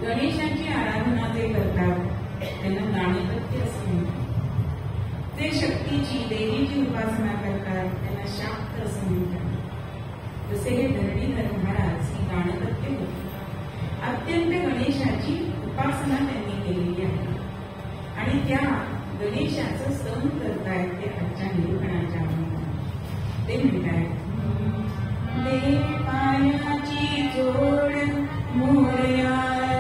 गणेशाची आराधना ते करतात त्यांना गाणपत्य असे म्हणतात. ते शक्तीची देवीची उपासना करतात त्यांना शाक्त असे म्हणतात. जसे हे धरणीधर महाराज ही गाणपत्य होते. अत्यंत गणेशाची उपासना त्यांनी केलेली आहे आणि त्या गणेशाचं सण करतायत ते आजच्या निरूपणाच्या ते म्हणतायत दे पायाची जोड मोरया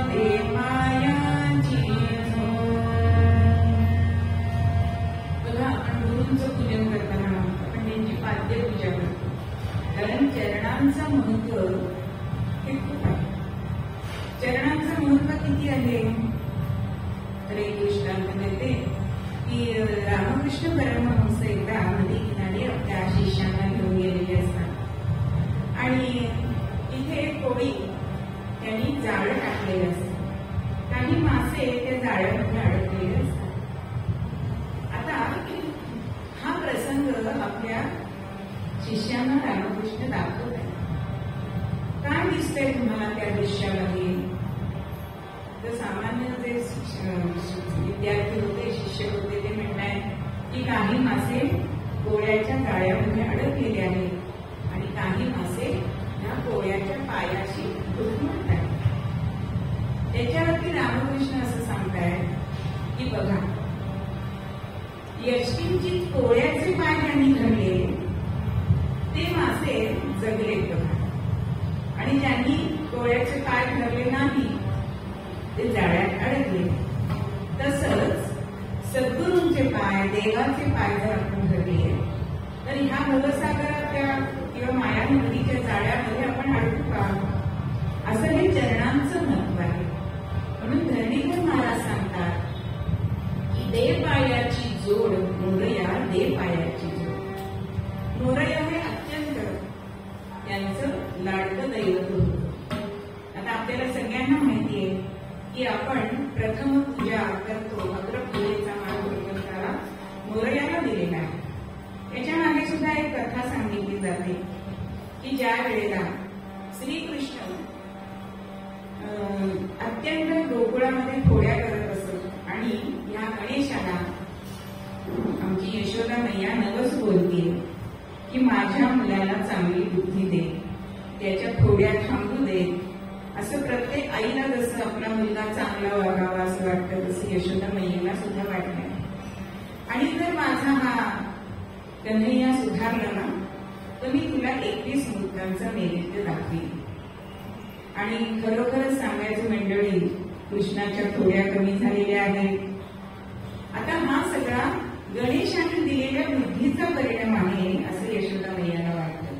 झाले तर एक दृष्टांत देते की रामकृष्ण परमहंस एकदा नदी किनारी आपल्या शिष्यांना घेऊन गेलेले असतात आणि इथे एक कोळी त्यांनी जाळं टाकलेलं असतं. काही मासे त्या जाळ्यामध्ये अडकलेले असतात. आता हा प्रसंग आपल्या शिष्यांना रामकृष्ण दाखवत आहे. काय दिसतंय तुम्हाला त्या दृश्यामध्ये? तर सामान्य जे विद्यार्थी होते, शिष्य होते, ते म्हणतायत की काही मासे कोळ्याच्या जाळ्यामध्ये अडकलेले आहेत आणि काही मासे या कोळ्याच्या पायाशी घुसमटत आहेत. त्याच्यावरती रामकृष्ण असं सांगतायत की बघा, यष्टींची कोळ्याचे पाय ज्यांनी धरले ते मासे जगले बघा, आणि ज्यांनी कोळ्याचे पाय धरले नाही ते जाळ्यात अडकले. तसंच सद्गुरूंचे पाय, देवाचे पाय जर आपण धरले तर ह्या भवसागराच्या किंवा माया नदीच्या जाळ्यामध्ये आपण अडकू का? असं हे चरणांचं महत्व आहे. म्हणून धरणीधर महाराज सांगतात की दे पायाची जोड मोरया, दे पायाची जोड. मोरया हे अत्यंत त्यांचं लाडकं दैवत होतं. आता आपल्याला सगळ्यांना माहिती आहे की आपण प्रथम पूजा करतो, अग्रपूजेचा मान भगवंताला मोरयाला दिलेला आहे. याच्या मागे सुद्धा एक कथा सांगितली जाते की ज्या वेळेला श्रीकृष्ण अत्यंत गोकुळामध्ये खोड्या करत असत आणि या गणेशाला आमची यशोदा मैया नवस बोलते की माझ्या मुलाला चांगली बुद्धी दे, त्याच्या खोड्या थांबू दे. असं प्रत्येक आईला जसं आपला मुलगा चांगला वागावा असं वाटतं, तसं यशोदा मैयाला सुद्धा वाटलं. आणि जर माझा हा कन्हैया सुधारला ना तर मी तुला 21 मूर्तांचं नैवेद्य दाखवेन. आणि खरोखरच सांगायचं मंडळी, कृष्णाच्या खोड्या कमी झालेल्या आहेत. आता हा सगळा गणेशाने दिलेल्या बुद्धीचा परिणाम आहे असं यशोदा मैयाला वाटतं.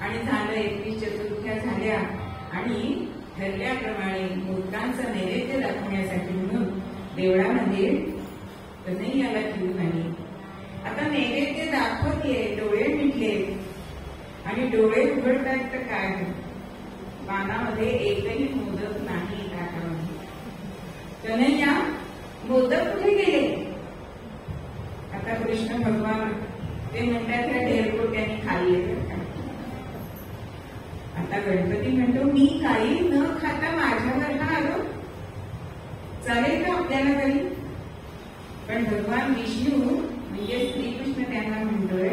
आणि झालं 21 चतुर्थ्या झाल्या आणि ठरल्याप्रमाणे मूर्तांचं नैवेद्य दाखवण्यासाठी म्हणून देवळामध्ये कन्हैयाला घेऊन आली. आता नैवेद्य दाखवते, डोळे मिटले आणि डोळे उघडतात तर काय, पानामध्ये एकही मोदक नाही ताटामध्ये. कन्हैया, मोदक कुठे गेले? आता कृष्ण भगवान ते म्हणतात त्या ढेरकोट्याने खाल्ले. आता गणपती म्हणतो मी काही न खाता माझ्यावर हा आलो, चालेल का आपल्याला काही? पण भगवान विष्णू म्हणजे श्रीकृष्ण त्यांना म्हणतोय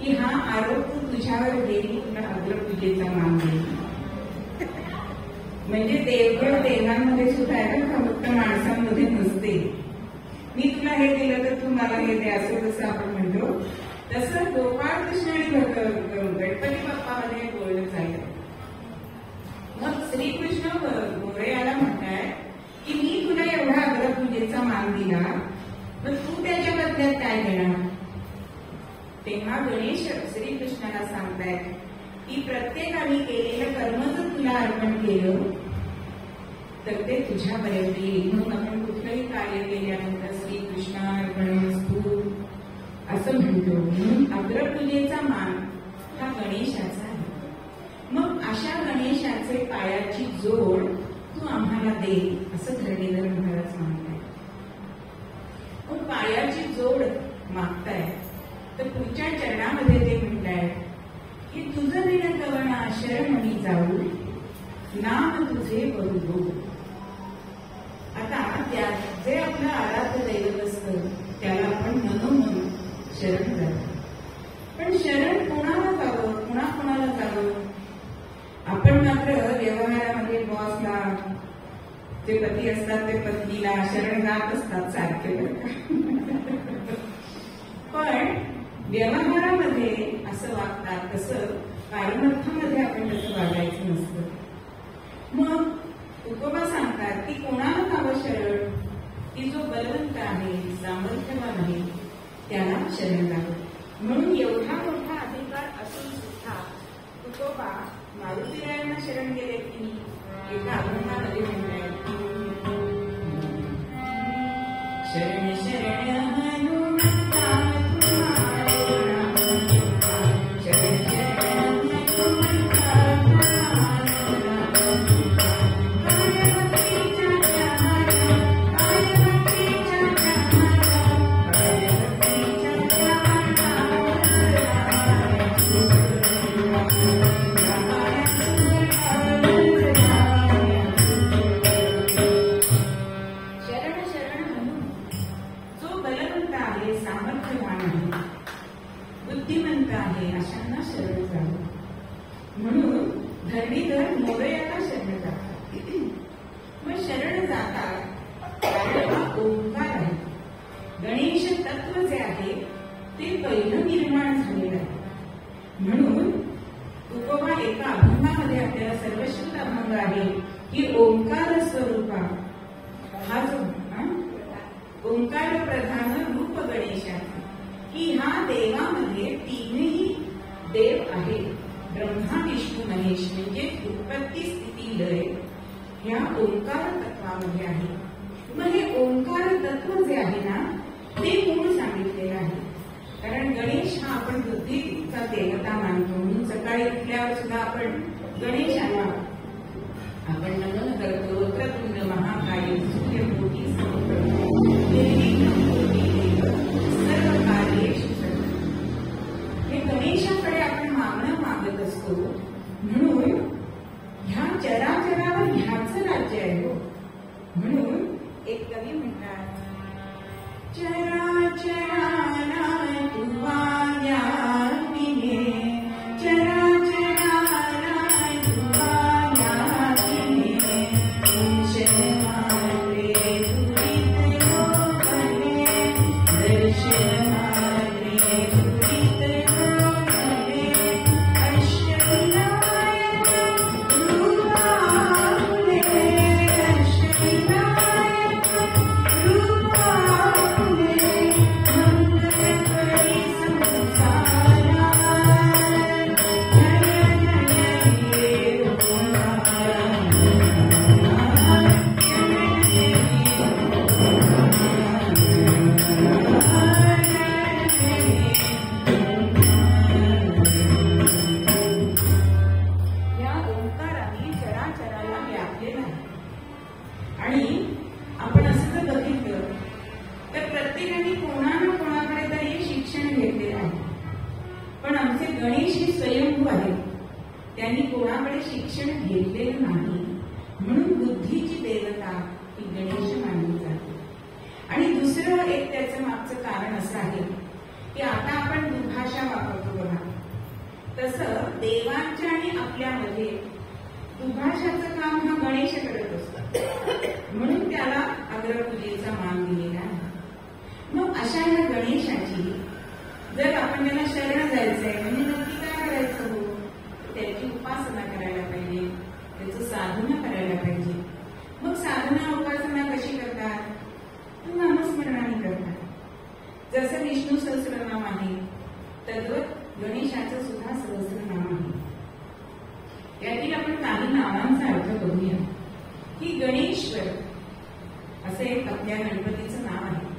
की हा आरोप तुझ्यावर देवी तुला अग्रपूजेचा मान देईल. म्हणजे देवगड देवांमध्ये सुद्धा आहे का, फक्त माणसांमध्ये नसते. मी तुला हे दिलं तर तू मला हे दे असं जसं आपण म्हणतो, तसं गोपाळ कृष्ण आणि गणपती बाप्पामध्ये बोलणं चाललं. मग श्रीकृष्ण मोरयाला म्हणताय की मी तुला एवढा अग्रपूजेचा मान दिला, मग तू त्याच्या बदल्यात काय देणार? तेव्हा गणेश श्रीकृष्णाला सांगतायत की प्रत्येकाने केलेलं कर्म जर तुला अर्पण केलं तर ते तुझ्यापर्यंत येईल. म्हणून आपण कुठलंही कार्य केल्यानंतर श्रीकृष्णार्पणमस्तु असं म्हणतो. म्हणून अग्रपूजेचा मान हा गणेशाचा आहे. मग अशा गणेशाचे पायाची जोड तू आम्हाला दे असं धरणीधर महाराज म्हणताय. मग पायाची जोड मागताय तर पुढच्या चरणामध्ये ते म्हणताय की तुझं विण कवना शरणमी जाऊ, नाम तुझे बरोबर. आता त्या जे आपलं आराध्य दैवत असतं त्याला आपण मनोमन शरण जातो. पण शरण कोणाला जावं, कोणाला जावं? आपण मात्र व्यवहारामध्ये बॉसला, जे पती असतात ते पत्नीला शरण जात असतात सारखे. पण व्यवहारामध्ये असं वागतात, तसं पारमार्थामध्ये आपण तसं वागायचं नसतं. मग तुकोबा सांगतात की कोणाला जावं शरण? की जो बलवंत आहे, सामर्थ्यवान आहे त्याला शरण जावं. म्हणून एवढा मोठा अधिकार असून सुद्धा तुकोबा मारुतीरायांना शरण गेले की एका अभंगामध्ये म्हणतायत या ओंकार तत्वामध्ये आहे. मग हे ओंकार तत्व जे आहे ना ते मूळ सांगितलेलं आहे. कारण गणेश हा आपण बुद्धीचा देवता मानतो म्हणून सकाळी उठल्यावर सुद्धा आपण गणेशाला आपण नमन करतो. वक्रतुंड महाकाय सूर्यकोटी समप्रभ सर्व कार्येषु सर्वदा. हे गणेशाकडे आपण मागणं मागत असतो. म्हणून ह्या चराचरावर ह्याच राज्य आहे हो. म्हणून एक कवी म्हणतात, चराचराला तुवा याविने, चराचराला तुवा याविने, दर्शन मात्रे तुरित लोकले, दर्शन मात्रे तुरित लोकले, अष्टविनायक रूपाहुले, अष्टविनायक रूपाहुले, मंगलकरी संसारा, जय जय हे ओंकार. या ओंकाराने चराचराला व्यापलेला आहे. आणि आपण असं जर बघितलं तर प्रत्येकाने कोणा ना कोणाकडे तरी शिक्षण घेतलेलं आहे. पण आमचे गणेश हे स्वयंभू आहेत. त्यांनी कोणाकडे शिक्षण घेतलेलं नाही. म्हणून बुद्धीची देवता ही गणेश मानली जाते. आणि दुसरं एक त्याचं मागचं कारण असं आहे की आता आपण दुभाषा वापरतो बघा, तसं देवांच्या आणि आपल्यामध्ये दुभाषाचं काम हा गणेश करत असतो. म्हणून त्याला अग्रपूजेचा मान दिलेला आहे. मग अशा या गणेशाची जर आपण त्याला शरण जायचंय म्हणजे नक्की काय करायचं हो, त्याची उपासना करायला पाहिजे, त्याचं साधना करायला पाहिजे. मग साधना उपासना कशी करतात? नामस्मरणाने करतात. जसं विष्णू सहस्रनाम आहे तद्वत गणेशाचं सुद्धा सहस्रनाम आहे. यातील आपण काही नावांचा अर्थ बघूया. की गणेश्वर असं एक आपल्या गणपतीचं नाव आहे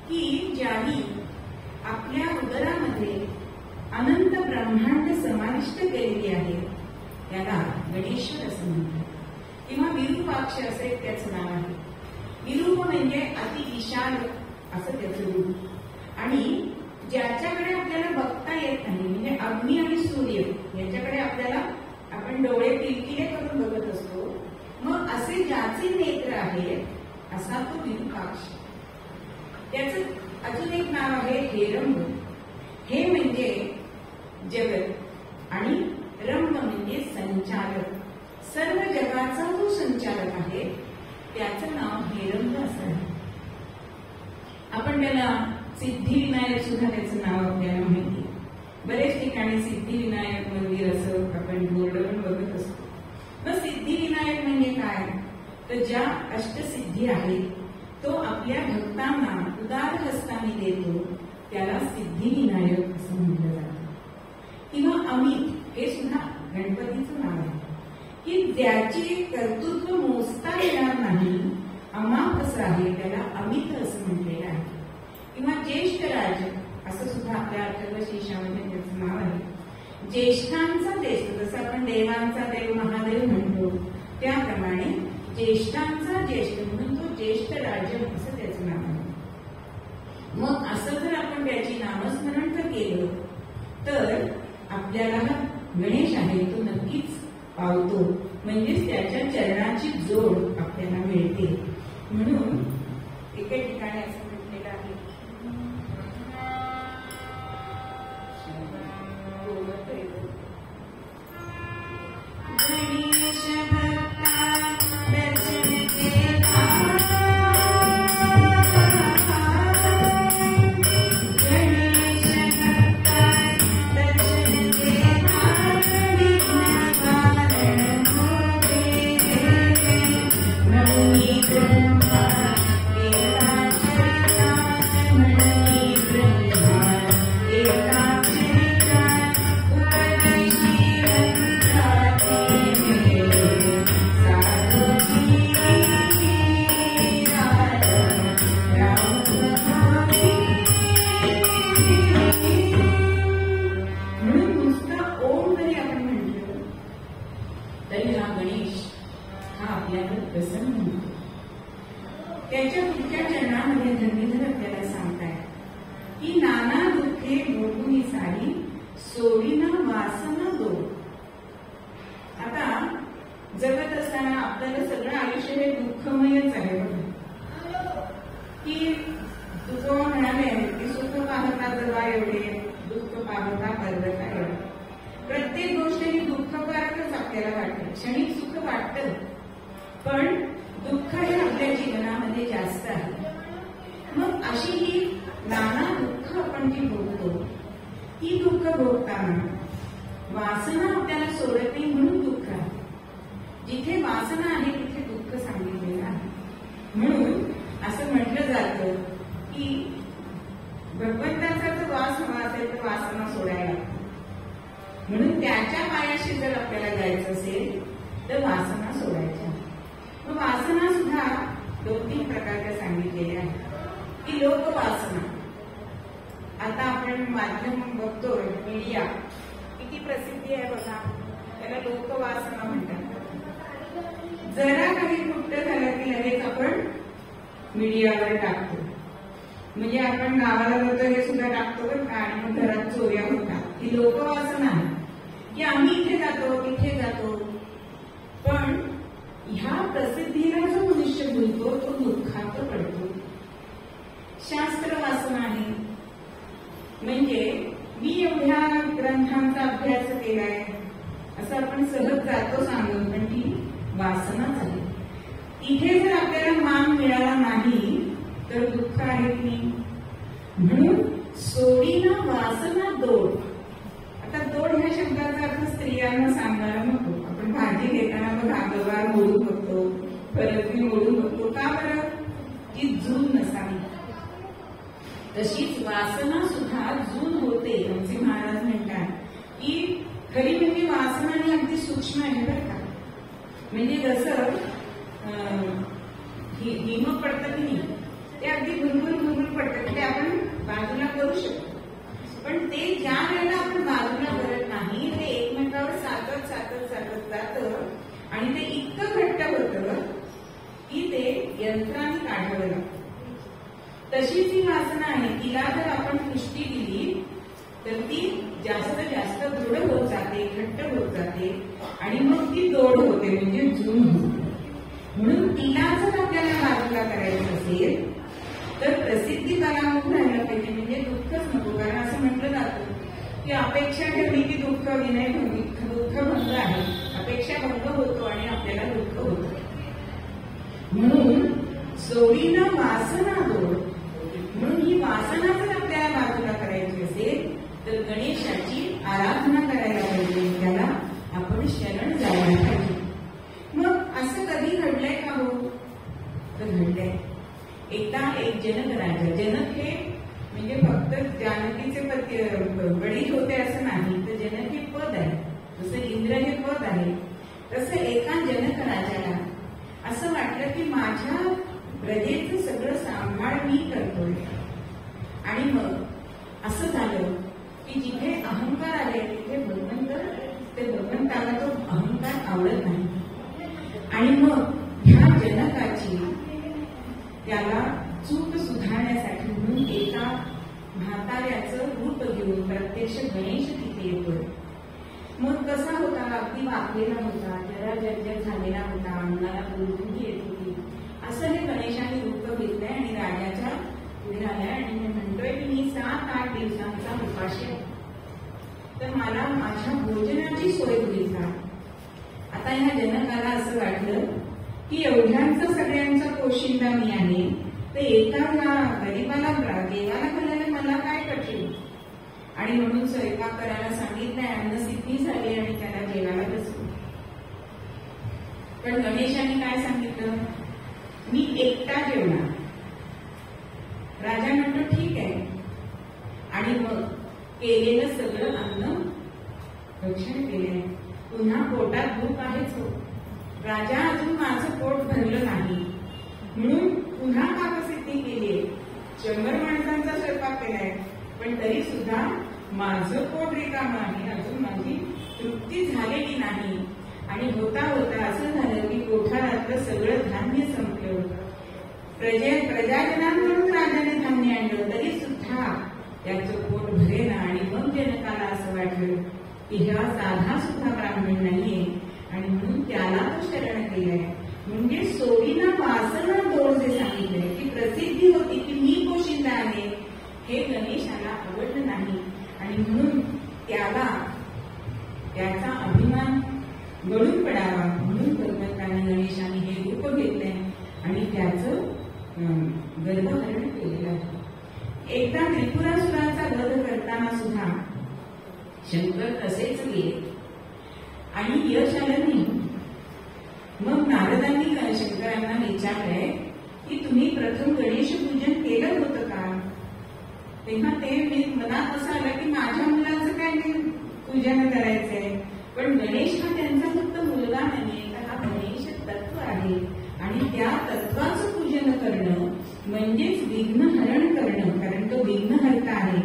की ज्याने आपल्या उदरामध्ये अनंत ब्रह्मांड समाविष्ट केलेली आहे त्याला गणेश्वर असं म्हणतात. किंवा विरूपाक्ष असं एक त्याचं नाव आहे. विरूप म्हणजे अति विशाल असं त्याचं रूप. आणि ज्याच्याकडे आपल्याला बघता येत नाही म्हणजे अग्नी आणि सूर्य याच्याकडे आपल्याला आपण डोळे किलकिले करून बघत असतो. मग असे ज्याचे नेत्र आहेत असा तो विरूपाक्ष. त्याचं अजून एक नाव आहे हेरंब. हे म्हणजे जगत आणि रंभ म्हणजे संचालक. सर्व जगाचा जो संचालक आहे त्याचं नाव हेरंब असं आहे. आपण त्याला सिद्धिविनायक सुद्धा त्याचं नाव आपल्याला माहिती. बरेच ठिकाणी सिद्धिविनायक मंदिर असं आपण बोर्ड पण बघत असतो. मग सिद्धिविनायक म्हणजे काय? तर ज्या अष्टसिद्धी आहेत तो आपल्या भक्तांना उदार हस्ताने देतो त्याला सिद्धिविनायक असं म्हटलं जातं. किंवा अमित हे सुद्धा गणपतीचं नाव आहे की ज्याची कर्तृत्व मोजता येणार नाही अमाप असं आहे त्याला अमित असं म्हटलेलं आहे. किंवा ज्येष्ठ राज असं सुद्धा आपल्या अथर्वशीर्षामध्ये त्याचं नाव आहे. ज्येष्ठांचा ज्येष्ठ, जसं आपण देवांचा देव महादेव म्हणतो त्याप्रमाणे ज्येष्ठांचा ज्येष्ठ म्हणून तो ज्येष्ठ राज असं त्याचं नाव आहे. मग असं जर आपण त्याची नामस्मरण जर केलं तर आपल्याला गणेश आहे तो नक्कीच पावतो. म्हणजेच त्याच्या चरणाची जोड आपल्याला मिळते. म्हणून एके ठिकाणी असं म्हटलेलं आहे गणेश भक्ता दर्शन देवा, गणेश भक्ता दर्शन देवा, विघ्न कारण होते ब्रह्मी ब्रह्मा देवा चरिता त्याच्या पुढच्या चरणामध्ये धर्मीधर आपल्याला सांगताय की नाना दुःखे भोगुनी सारी सोडीना वासना दो. आता जगत असताना आपल्याला सगळं आयुष्य हे दुःखमयच आहे बघा. की तुझं म्हणाले की सुख पाहता जवळ एवढे दुःख पाहता पर्वता एवढे. प्रत्येक गोष्ट ही दुःखकारकच आपल्याला वाटते. क्षणिक सुख वाटतं पण दुःख हे आपल्या जीवनामध्ये जास्त आहे. मग अशी ही नाना दुःख आपण जी भोगतो ही दुःख भोगताना वासना आपल्याला सोडत नाही म्हणून दुःख आहे. जिथे वासना आहे तिथे दुःख सांगितलेलं आहे. म्हणून असं म्हटलं जातं की भगवंताचा जर वास हवा असेल तर वासना सोडायला लागते. म्हणून त्याच्या पायाशी जर आपल्याला जायचं असेल तर वासना सोडायच्या. मग वासना सुद्धा 2-3 प्रकारच्या सांगितलेल्या आहेत की लोकवासना. आता आपण माध्यम बघतोय मीडिया किती प्रसिद्धी आहे बघा, त्याला लोकवासना म्हणतात. जरा काही कुठं झालं की लगेच आपण मीडियावर टाकतो. म्हणजे आपण गावाला जातो हे सुद्धा टाकतो बरं का, आणि मग घरात चोऱ्या होतात. ही लोकवासना आहे की आम्ही इथे जातो तिथे जातो. पण ह्या प्रसिद्धीला जो मनुष्य भुलतो तो दुःखात पडतो. शास्त्र वासना आहे म्हणजे मी एवढ्या ग्रंथांचा अभ्यास केलाय असं आपण सहज जातो सांगून, पण ती वासना झाली. इथे जर आपल्याला मान मिळाला नाही तर दुःख आहे की नाही. म्हणून सोडीना वासना दोड. आता दोड ह्या शब्दाचा अर्थ स्त्रियांना सांगायला नको. आपण भाजी घेताना बघा गवार मोडून बघतो, फरसबी मोडून बघतो. का बरं? ती जून नसावी. तशीच वासना सुद्धा जून होते. आमचे महाराज म्हणतात की खरी म्हणजे वासना ही अगदी सूक्ष्म आहे बरं का. म्हणजे जसं हिम पडतं की नाही, ते अगदी भुरभुर पडतं, ते आपण बाजूला करू शकतो. पण ते ज्या वेळेला आपण बाजूला करत नाही ते एकमेकावर सातत जातं आणि ते इतकं घट्ट होतं की ते यंत्राने काढावं लागतं. तशीच ही वासना आहे. तिला जर आपण पुष्टी दिली तर ती जास्त दृढ होत जाते, घट्ट होत जाते आणि मग ती दोड होते म्हणजे जून होते. म्हणून तिला जर आपल्याला बाजूला करायचं असेल तर प्रसिद्धी कलामुख राहायला पाहिजे. म्हणजे दुःखच नको. कारण असं म्हटलं जातं की अपेक्षा ठेवली की दुःख विनय दुःख भंग आहे. अपेक्षा भंग होतो आणि आपल्याला दुःख होतं. म्हणून सोडीनं वासना दोड. म्हणून ही वासना जर आपल्याला बाजूला करायची असेल तर गणेशाची आराधना करायला पाहिजे. त्याला आपण शरण जायला पाहिजे. मग असं कधी घडलंय का हो? तर घडलंय. एकदा एक जनक राजा, जनक हे म्हणजे फक्त जानकीचे वडील होते असं नाही, तर जनक हे पद आहे. जसं इंद्र हे पद आहे तसं एका जनक राजाला असं वाटलं की माझ्या प्रजेचं सगळं सांभाळ मी करतोय. आणि मग असं झालं की जिथे अहंकार आले तिथे भगवंताला तो अहंकार आवडत नाही. आणि मग ह्या जनकाची त्याला चूक सुधारण्यासाठी म्हणून एका म्हाताऱ्याचं रूप घेऊन प्रत्यक्ष गणेश तिथे येतोय. मग कसा होता? अगदी वाकलेला होता, जरा जर्जर झालेला होता, अंगाला गुळगुळी येत होती. असं हे गणेशाने रूप घेतलंय आणि राजाच्या पुढे आलाय आणि मी म्हणतोय की मी 7-8 दिवसांचा उपाशी आहे, तर मला माझ्या भोजनाची सोय होईल का? आता ह्या जनकाला असं वाटलं की एवढ्यांचा सगळ्यांचा पोशिंदा मी आहे, तर एका गरीबाला देवाला घालायला मला काय कठीण. आणि म्हणून स्वयंपाक करायला सांगितलंय. अन्नसिद्धी झाली आणि त्याला जेवायला बसलो. पण गणेशाने काय सांगितलं? मी एकटा जेवणार. राजा म्हणतो ठीक आहे. आणि मग केलेलं सगळं अन्न भक्षण केले. पुन्हा पोटात भूक आहेच हो. राजा अजून माझं पोट भरलं नाही म्हणून पुन्हा पाकसिद्धी केली. 100 माणसांचा स्वयंपाक केलाय पण तरी सुद्धा माझं पोट रिकामं आहे. अजून माझी तृप्ती झालेली नाही. आणि होता होता असं झालं की कोठारातलं सगळं धान्य संपलं होतं. प्रजाजनांकडून राजाने धान्य आणलं तरी सुद्धा त्याचं पोट भरेना आणि मग जनकाला असं वाटलं की हा साधा सुद्धा ब्राह्मण नाहीये आणि म्हणून त्याला तो शरण केलाय. म्हणजे सोडीना वासना दोष जे सांगितलंय की प्रसिद्धी होती की मी पोशिंदा आहे हे गणेशाला आवडलं नाही आणि म्हणून त्याला त्याचा अभिमान गळून पडावा म्हणून भगवंताने गणेशाने हे रूप घेतलंय आणि त्याचं गर्भहरण केलेलं आहे. एकदा त्रिपुरासुराचा वध करताना सुद्धा शंकर तसेच गेले आणि यश आलं नाही. मग नारदांनी शंकरांना विचारलंय की तुम्ही प्रथम गणेश पूजन केलं होतं का? तेव्हा ते मनात असं आलं की माझ्या मुलाचं काय पूजन करायचंय, पण गणेश हा त्यांचा फक्त मुलगा नाहीये, तर हा गणेश तत्व आहे आणि त्या तत्वाचं पूजन करणं म्हणजेच विघ्नहरण करणं, कारण तो विघ्नहर्ता आहे.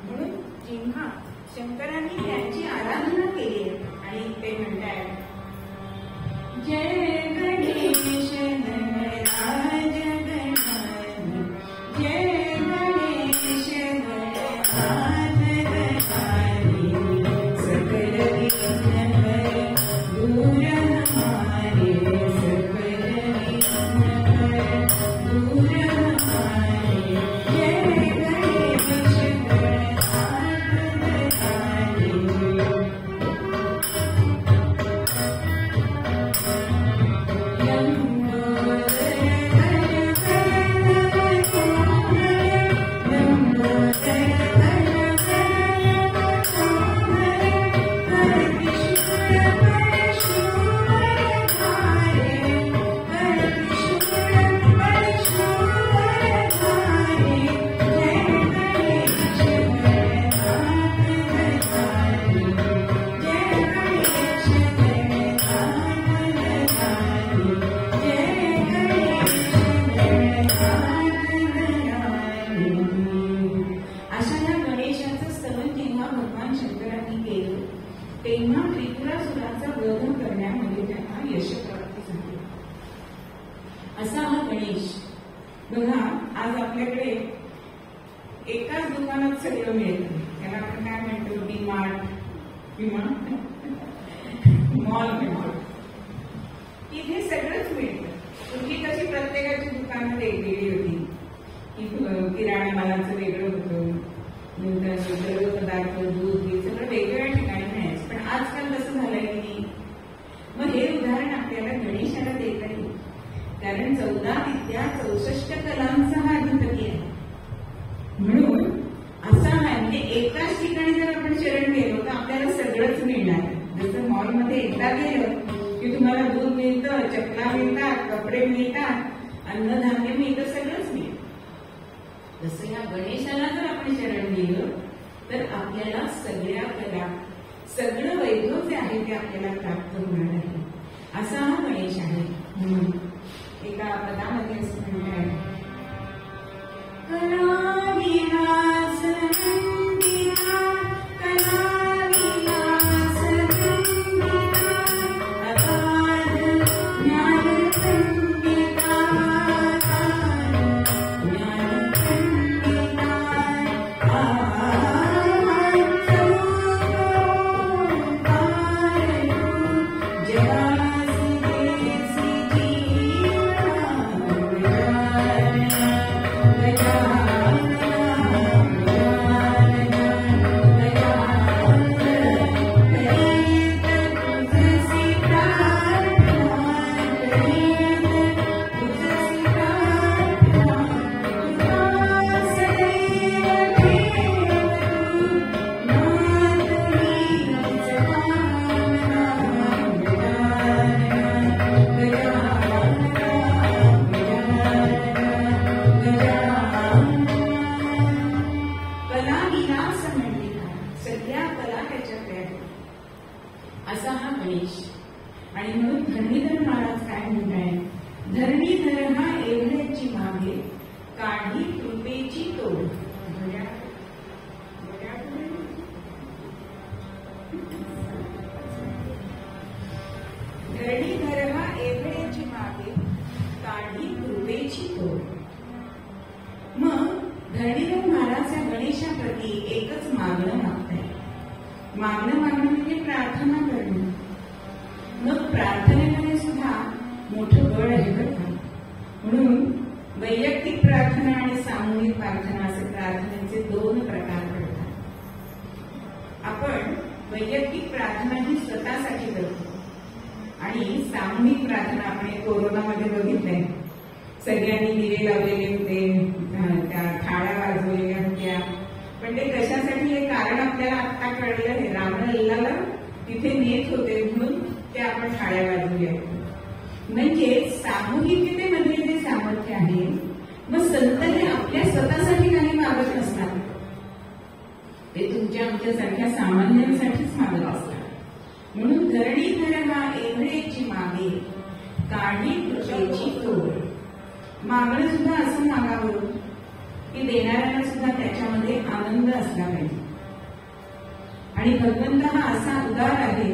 म्हणून जेव्हा शंकरांनी त्यांची आराधना केली आणि ते म्हणतात जय गणेश गणराज गणाधिप, जय गणेश गणराज गणाधिप, सकल विघ्न हर दूर हमारे, सकल विघ्न हर दूर हमारे, जय गणेश गणराज गणाधिप. तेव्हा त्रिपुरासुराचा वध करण्यामध्ये त्यांना यश प्राप्त झाले. असा हा गणेश. बघा आज आपल्याकडे एकाच दुकानात सगळं मिळतं, त्याला आपण काय म्हणतो डीमार्ट किंवा मॉल म्हणतो. इथे सगळंच मिळतं. पूर्वी कशी प्रत्येकाची दुकानं वेगवेगळी होती की किराणा मालाचं वेगळं होतं, नंतर सर्व पदार्थ दूध हे सगळं वेगवेगळ्या ठिकाणी मिळायचं. पण आजकाल कसं झालंय की मग हे उदाहरण आपल्याला गणेशाला देता येईल, कारण 14 विद्या 64 कलांचा हा अधिपती आहे. म्हणून असा म्हणजे एकाच ठिकाणी जर आपण शरण गेलो तर आपल्याला सगळंच मिळणार. जसं मॉलमध्ये एकदा गेलं की तुम्हाला दूध मिळतं, चपला मिळतात, कपडे मिळतात, अन्नधान्य मिळतं, सगळंच मिळतं. जसं या गणेशाला जर आपण शरण गेलो तर आपल्याला सगळ्या कला, सगळं वैभव जे आहे ते आपल्याला प्राप्त होणार आहे. असा हा गणेश आहे. म्हणून एका पदामध्ये असं म्हणतात कला विलास नंदिता, कला विलास नंदिता, अगाध ज्ञान पंडिता, ज्ञान पंडिता, असा हा गणेश. आणि म्हणून धरणीधर महाराज काय म्हणतायत, धरणीधर हा एवढ्याची मागे, काढी कृपेची तोड. धरणीधर हा एवढ्याची मागे, काढी कृपेची तोड. धरणीधर महाराज या गणेशाप्रती एकच मागणं मागताय. मागणं म्हणजे प्रार्थना करणं. मग प्रार्थनेमध्ये सुद्धा मोठं बळ आहे बरं का. म्हणून वैयक्तिक प्रार्थना आणि सामूहिक प्रार्थना असे प्रार्थनेचे 2 प्रकार पडतात. आपण वैयक्तिक प्रार्थना ही स्वतःसाठी करतो आणि सामूहिक प्रार्थना आपण कोरोनामध्ये बघितलंय. सगळ्यांनी दिवे लावलेले होते, त्या थाळ्या वाजवलेल्या होत्या, पण ते कशासाठी हे कारण आपल्याला आत्ता कळलेलं आहे. रामलल्लाला तिथे नेत होते म्हणून ते आपण थाळ्या वाजवल्या. म्हणजे सामूहिकतेमध्ये जे सामर्थ्य आहे, मग संत हे आपल्या स्वतःसाठी काही मागत नसतात, ते तुमच्या आमच्यासारख्या सामान्यांसाठीच मागत असतात. म्हणून धरणीधर हा एवढेची मागे काढी कृपेची तोड. मागणं सुद्धा असं मागावं की देणाऱ्यांना सुद्धा त्याच्यामध्ये आनंद असला पाहिजे. आणि भगवंत हा असा उदार आहे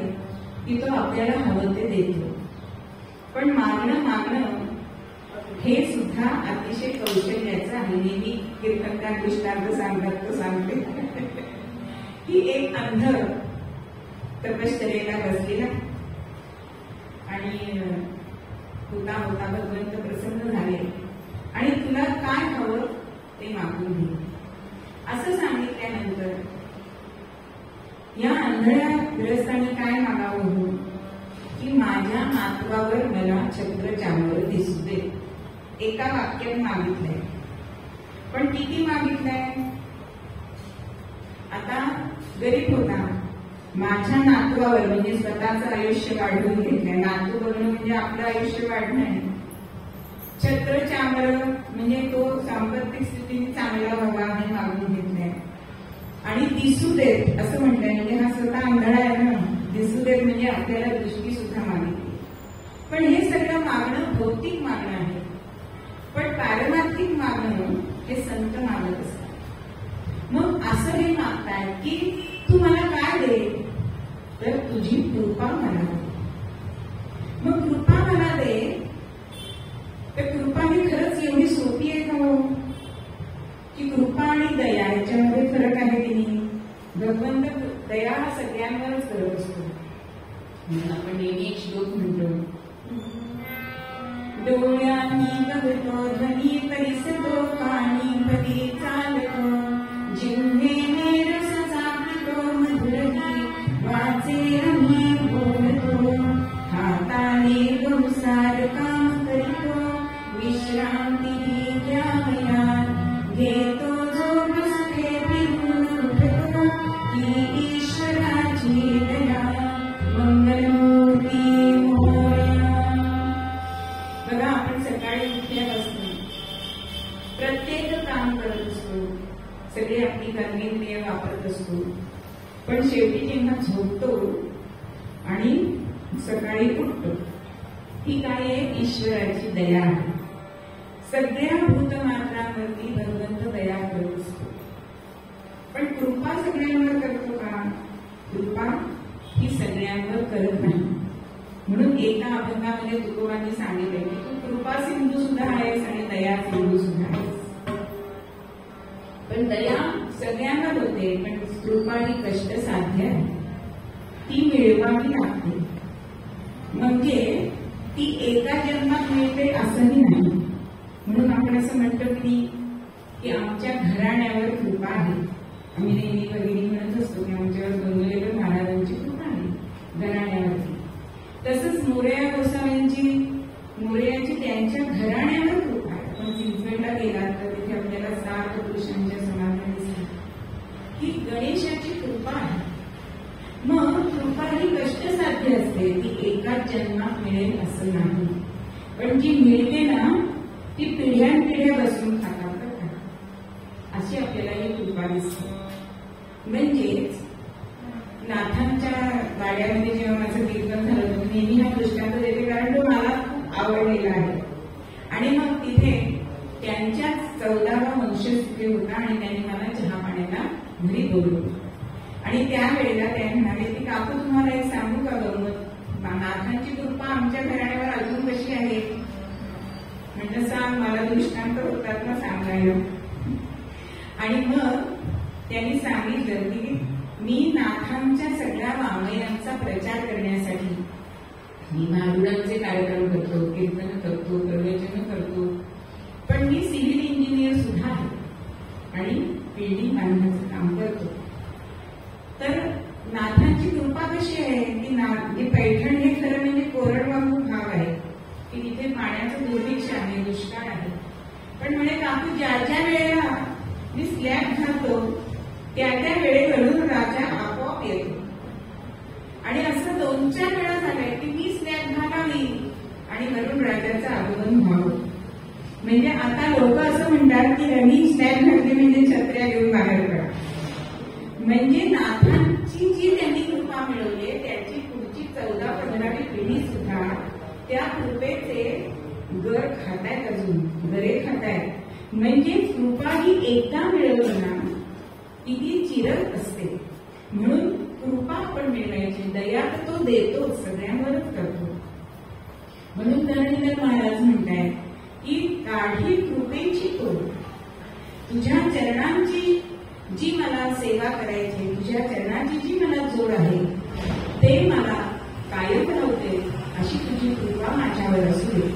की तो आपल्याला हवं ते देतो. पण मागणं हे सुद्धा अतिशय कौशल्याचं आहे. नेहमी कीर्तनकार दृष्टांत सांगतात तो सांगते की एक अंध तपश्चर्येला बसलेला आणि होता भगवंत प्रसन्न झाले आणि तुला काय हवं ते मागून घे असं सांगितल्यानंतर या अंधळ्या ग्रस्ताने काय मागावं की माझ्या नातवावर मला छत्र चांवर दिसू दे. एका वाक्यात मागितलंय, पण किती मागितलंय. आता गरीब होता, माझ्या नातवावर म्हणजे स्वतःचं आयुष्य वाढवून घेतलंय. नातू बघणं म्हणजे आपलं आयुष्य वाढणं आहे. छत्र चांवर म्हणजे तो सांपत्तिक स्थितीने चांगला व्हावा हे मागून घेतलंय. आणि दिसू देत असं म्हटलंय, म्हणजे हा स्वतः आंधळा आहे ना, दिसू देत म्हणजे आपल्याला दृष्टी सुद्धा मागितली. पण हे सगळं मागणं भौतिक मागणं आहे. पण पारमार्थिक मागणं हे संत मागत असतात. मग असं हे मागतात की तू मला काय दे, तर तुझी कृपा मला दे. मग कृपा मला दे, तर कृपा ही खरंच एवढी सोपी आहे का हो, की कृपा आणि दया याच्यामध्ये फरक आहे की नाही. भगवंत दया हा सगळ्यांवरच करत असतो. म्हणून आपण नेहमी एक श्लोक म्हणतो, डोळ्यांनी बघतो ध्वनी परिसतो, पाणी पदी चालतो, जिव्हेने रस चालतो, मधुरही वाचे रमी बोलतो, हाताने गौसार काम करीतो, विश्रांती घ्यावया घेतो जोग सुखे फिरून उठतो, ही ईश्वराची दया मंगलमूर्ती मोरया. बघा, आपण सकाळी उठल्यापासून प्रत्येक काम करत असतो, सगळे आपली कर्मेंद्रिय वापरत असतो, पण शेवटी जेव्हा झोपतो आणि सकाळी उठतो, ही काय आहे, ईश्वराची दया आहे. सगळ्या भूतमात्रांवरती भगवंत दया करत असतो. पण कृपा सगळ्यांवर करतो का? कृपा ही सगळ्यांवर करत नाही. म्हणून एका अभंगामध्ये तुकोबांनी सांगितले की तू कृपा सिंधू सुद्धा आहेस आणि दया सिंधू सुद्धा आहेस. पण दया सगळ्यांवर होते, पण कृपा ही कष्ट साध्य आहे, ती मिळवावी लागते. म्हणजे ती एका जन्मात मिळते असंही नाही. म्हणून आपण असं म्हणतो की आमच्या घराण्यावर कृपा आहे. आम्ही नेहमी वगैरे म्हणत असतो की आमच्यावर गंगुलेकर महाराजांची कृपा आहे घराण्यावरती. तसंच मोरया गोसाव्यांची त्यांच्या घराण्यावर कृपा आहे. आपण चिंचवडला गेला तर तिथे आपल्याला 7 पुरुषांच्या समाधी दिसतात. ही गणेशाची कृपा आहे. मग कृपा ही कष्टसाध्य असते, ती एकाच जन्मात मिळेल असं नाही. पण जी मिळते ना ती पिढ्यानपिढ्या बसून खातात, अशी आपल्याला ही कृपा दिसते. म्हणजेच नाथांच्या गाड्यामध्ये जेव्हा माझं कीर्तन झालं होतं, नेहमी हा दृष्टांत देते कारण तो मला खूप आवडलेला आहे. आणि मग तिथे त्यांच्याच 14वा वंश तिथे होता आणि त्यांनी मला चहा पाण्याला घरी बोलवलं. आणि त्यावेळेला ते म्हणाले की काकू तुम्हाला एक सांगू का गंमत, नाथांची कृपा आमच्या घराण्यावर अजून कशी आहे. म्हटलं सांग, मला दृष्टांत होतात ना सांगायला. आणि मग त्यांनी सांगितलं की मी नाथांच्या सगळ्या वाङ्मयांचा प्रचार करण्यासाठी मी भारुडांचे कार्यक्रम करतो, कीर्तन करतो, प्रवचन करतो, पण मी सिव्हिल इंजिनियर सुद्धा आहे आणि बिल्डिंग बांधण्याचं काम करतो. तर नाथांची कृपा कशी आहे की पैठण हे खरं म्हणजे कोरडवाहू भाग आहे की तिथे पाण्याचं दुर्भिक्ष आहे, दुष्काळ आहे. पण म्हणे काकू ज्या ज्या वेळेला मी स्लॅब घालतो त्या त्या वेळेवरून राजा आपोआप येतो. आणि असं 2-4 वेळा झालंय की मी स्लॅब घालावी आणि वरून राजाचं आगमन व्हावं. म्हणजे आता लोक असं म्हणतात की रवी स्लॅब घातली म्हणजे छत्र्या घेऊन बाहेर पडा. म्हणजे नाथांची जी त्यांनी कृपा मिळवली त्याची पुढची 14-15वी पिढी सुद्धा त्या कृपेचे गर खातायत, अजून गरे खातायत. म्हणजे कृपा ही एकदा मिळवली ना की ती चिरत असते. म्हणून कृपा आपण मिळवायची, दया तर तो देतो, सगळ्यांवरच करतो. म्हणून धरणीधर महाराज म्हणतायत की काढी कृपेची तोड, तुझ्या चरणांची जी मला सेवा करायची, तुझ्या चरणाची जी मला जोड आहे ते मला कायम राहते, अशी तुझी कृपा माझ्यावर असू दे.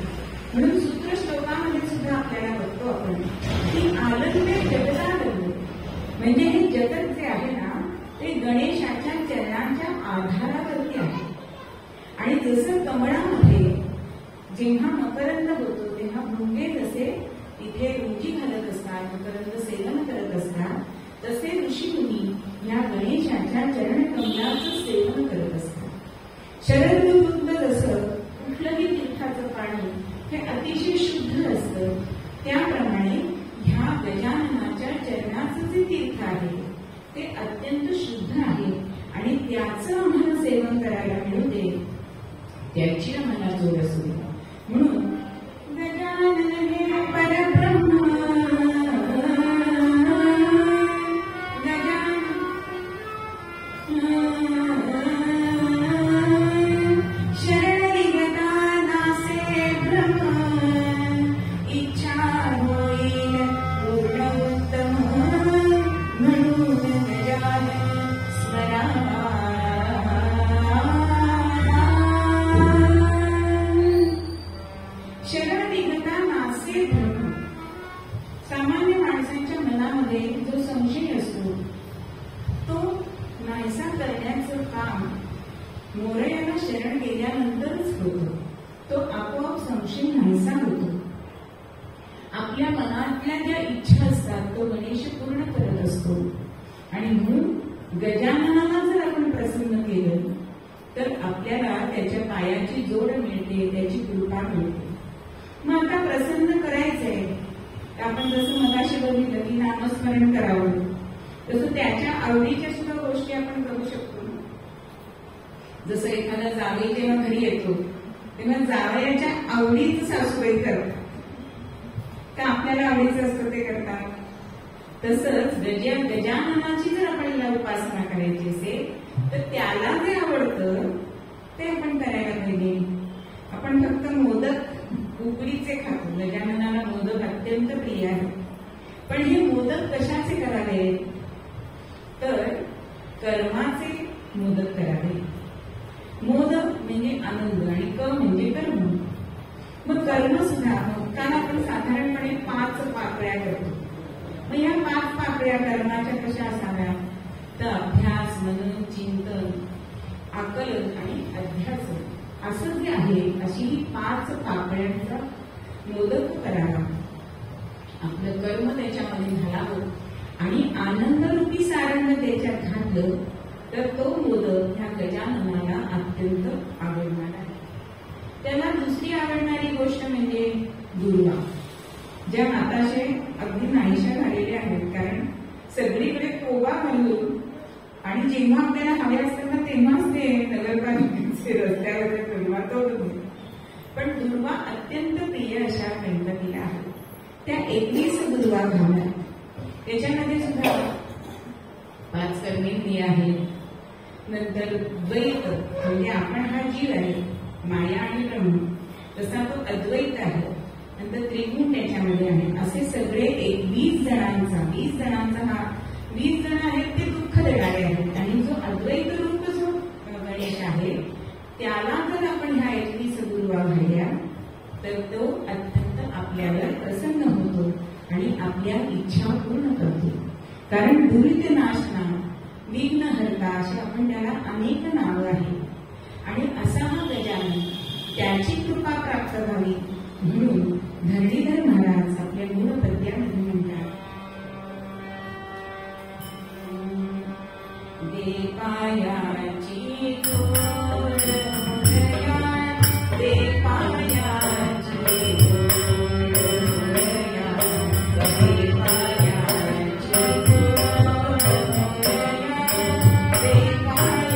म्हणून सूत्र श्लोकामध्ये सुद्धा आपल्याला बघतो आपण की आनंदे जगदानंद, म्हणजे हे जगत जे आहे ना ते गणेशाच्या चरणांच्या आधारावरती आहे. आणि जसं कमळामध्ये जेव्हा मकरंद होतो तेव्हा भृंगे जसे तिथे रुची घालत असतात, मकरंद सेवन करत असतात, तसे ऋषीमुनी या गणेशाच्या चरण कमलाचं सेवन करत असतात. शरद ऋतूतलं जसं कुठलंही तीर्थाचं पाणी हे अतिशय शुद्ध असतं, त्याप्रमाणे ह्या गजाननाच्या चरणाचं जे तीर्थ आहे ते अत्यंत शुद्ध आहे आणि त्याचं आम्हाला सेवन करायला मिळू दे, त्याची आम्हाला जोड असू दे. म्हणून गजानन हे परब्रह्म, सामान्य माणसांच्या मनामध्ये जो संशय असतो तो नाहीसा करण्याचं काम मोरयाला शरण गेल्यानंतरच होतो. तो आपोआप संशय नाहीसा होतो. आपल्या मनातल्या ज्या इच्छा असतात तो गणेश पूर्ण करत असतो. आणि म्हणून गजाननाला जर आपण प्रसन्न केलं तर आपल्याला त्याच्या पायाची जोड मिळते, त्याची कृपा मिळते. मग आता प्रसन्न करायचंय, आपण जसं मगाशी बघितलं की नामस्मरण करावं, तसं त्याच्या आवडीच्या सुद्धा गोष्टी आपण करू शकतो. जसं एखादा जावई जेव्हा घरी येतो तेव्हा जावयाच्या आवडीचं सासूबाई करतात का आपल्याला आवडीचं असतं ते करतात. तसंच गजाननाची जर आपल्याला उपासना करायची असेल तर त्याला जे आवडतं ते आपण करायला पाहिजे. आपण फक्त मोदक उकडीचे खातो, गजाननाला मोदक अत्यंत प्रिय आहे. पण हे मोदक कशाचे करावे तर कर्माचे मोदक करावे. मोदक म्हणजे आनंद आणि क म्हणजे कर्म. मग कर्म सुद्धा काल आपण साधारणपणे 5 पाकळ्या करतो. मग या 5 पाकळ्या कर्माच्या कशा असाव्या तर अभ्यास, मनन, चिंतन, आकलन आणि अध्यासन असं जे आहे अशी ही 5 पाकळ्यांचा मोदक करावा. आपलं कर्म त्याच्यामध्ये घालावं आणि आनंदरूपी सारंग त्याच्यात घातलं तर तो मोदक ह्या गजाननाला अत्यंत आवडणार आहे. त्याला दुसरी आवडणारी गोष्ट म्हणजे दुर्वा, ज्या माताशे अगदी नाहीशा झालेल्या आहेत. कारण सगळीकडे कोबा घालून आणि जेव्हा आपल्याला हवे असतात ना तेव्हाच ते नगरपालिकेचे रस्त्यावर दुर्वा तोडतो. पण दुर्वा अत्यंत प्रिय अशा गणपतीला आहे. त्या 21 दुर्वा घालणार. त्याच्यामध्ये सुद्धा 5 कर्मेंद्रिय आहेत. नंतर द्वैत म्हणजे आपण हा जीव आहे, माया आणि ब्रह्म, तसा तो अद्वैत आहे. नंतर त्रिगुण त्याच्यामध्ये आहे. असे सगळे 20 जणांचा होतो आणि आपल्या इच्छा पूर्ण करतो. कारण दुरित नाशना, विघ्न हरता अशी आपण त्याला अनेक नावं आहेत. आणि असा हा गजानन, त्याची कृपा प्राप्त व्हावी म्हणून धरणीधर महाराज आपल्या मूळ पद्यामध्ये म्हणतात, दे पायाची गोड मुरया, दे पायाची गोड मुरया, दे पायाची गोड मुरया, दे पायाची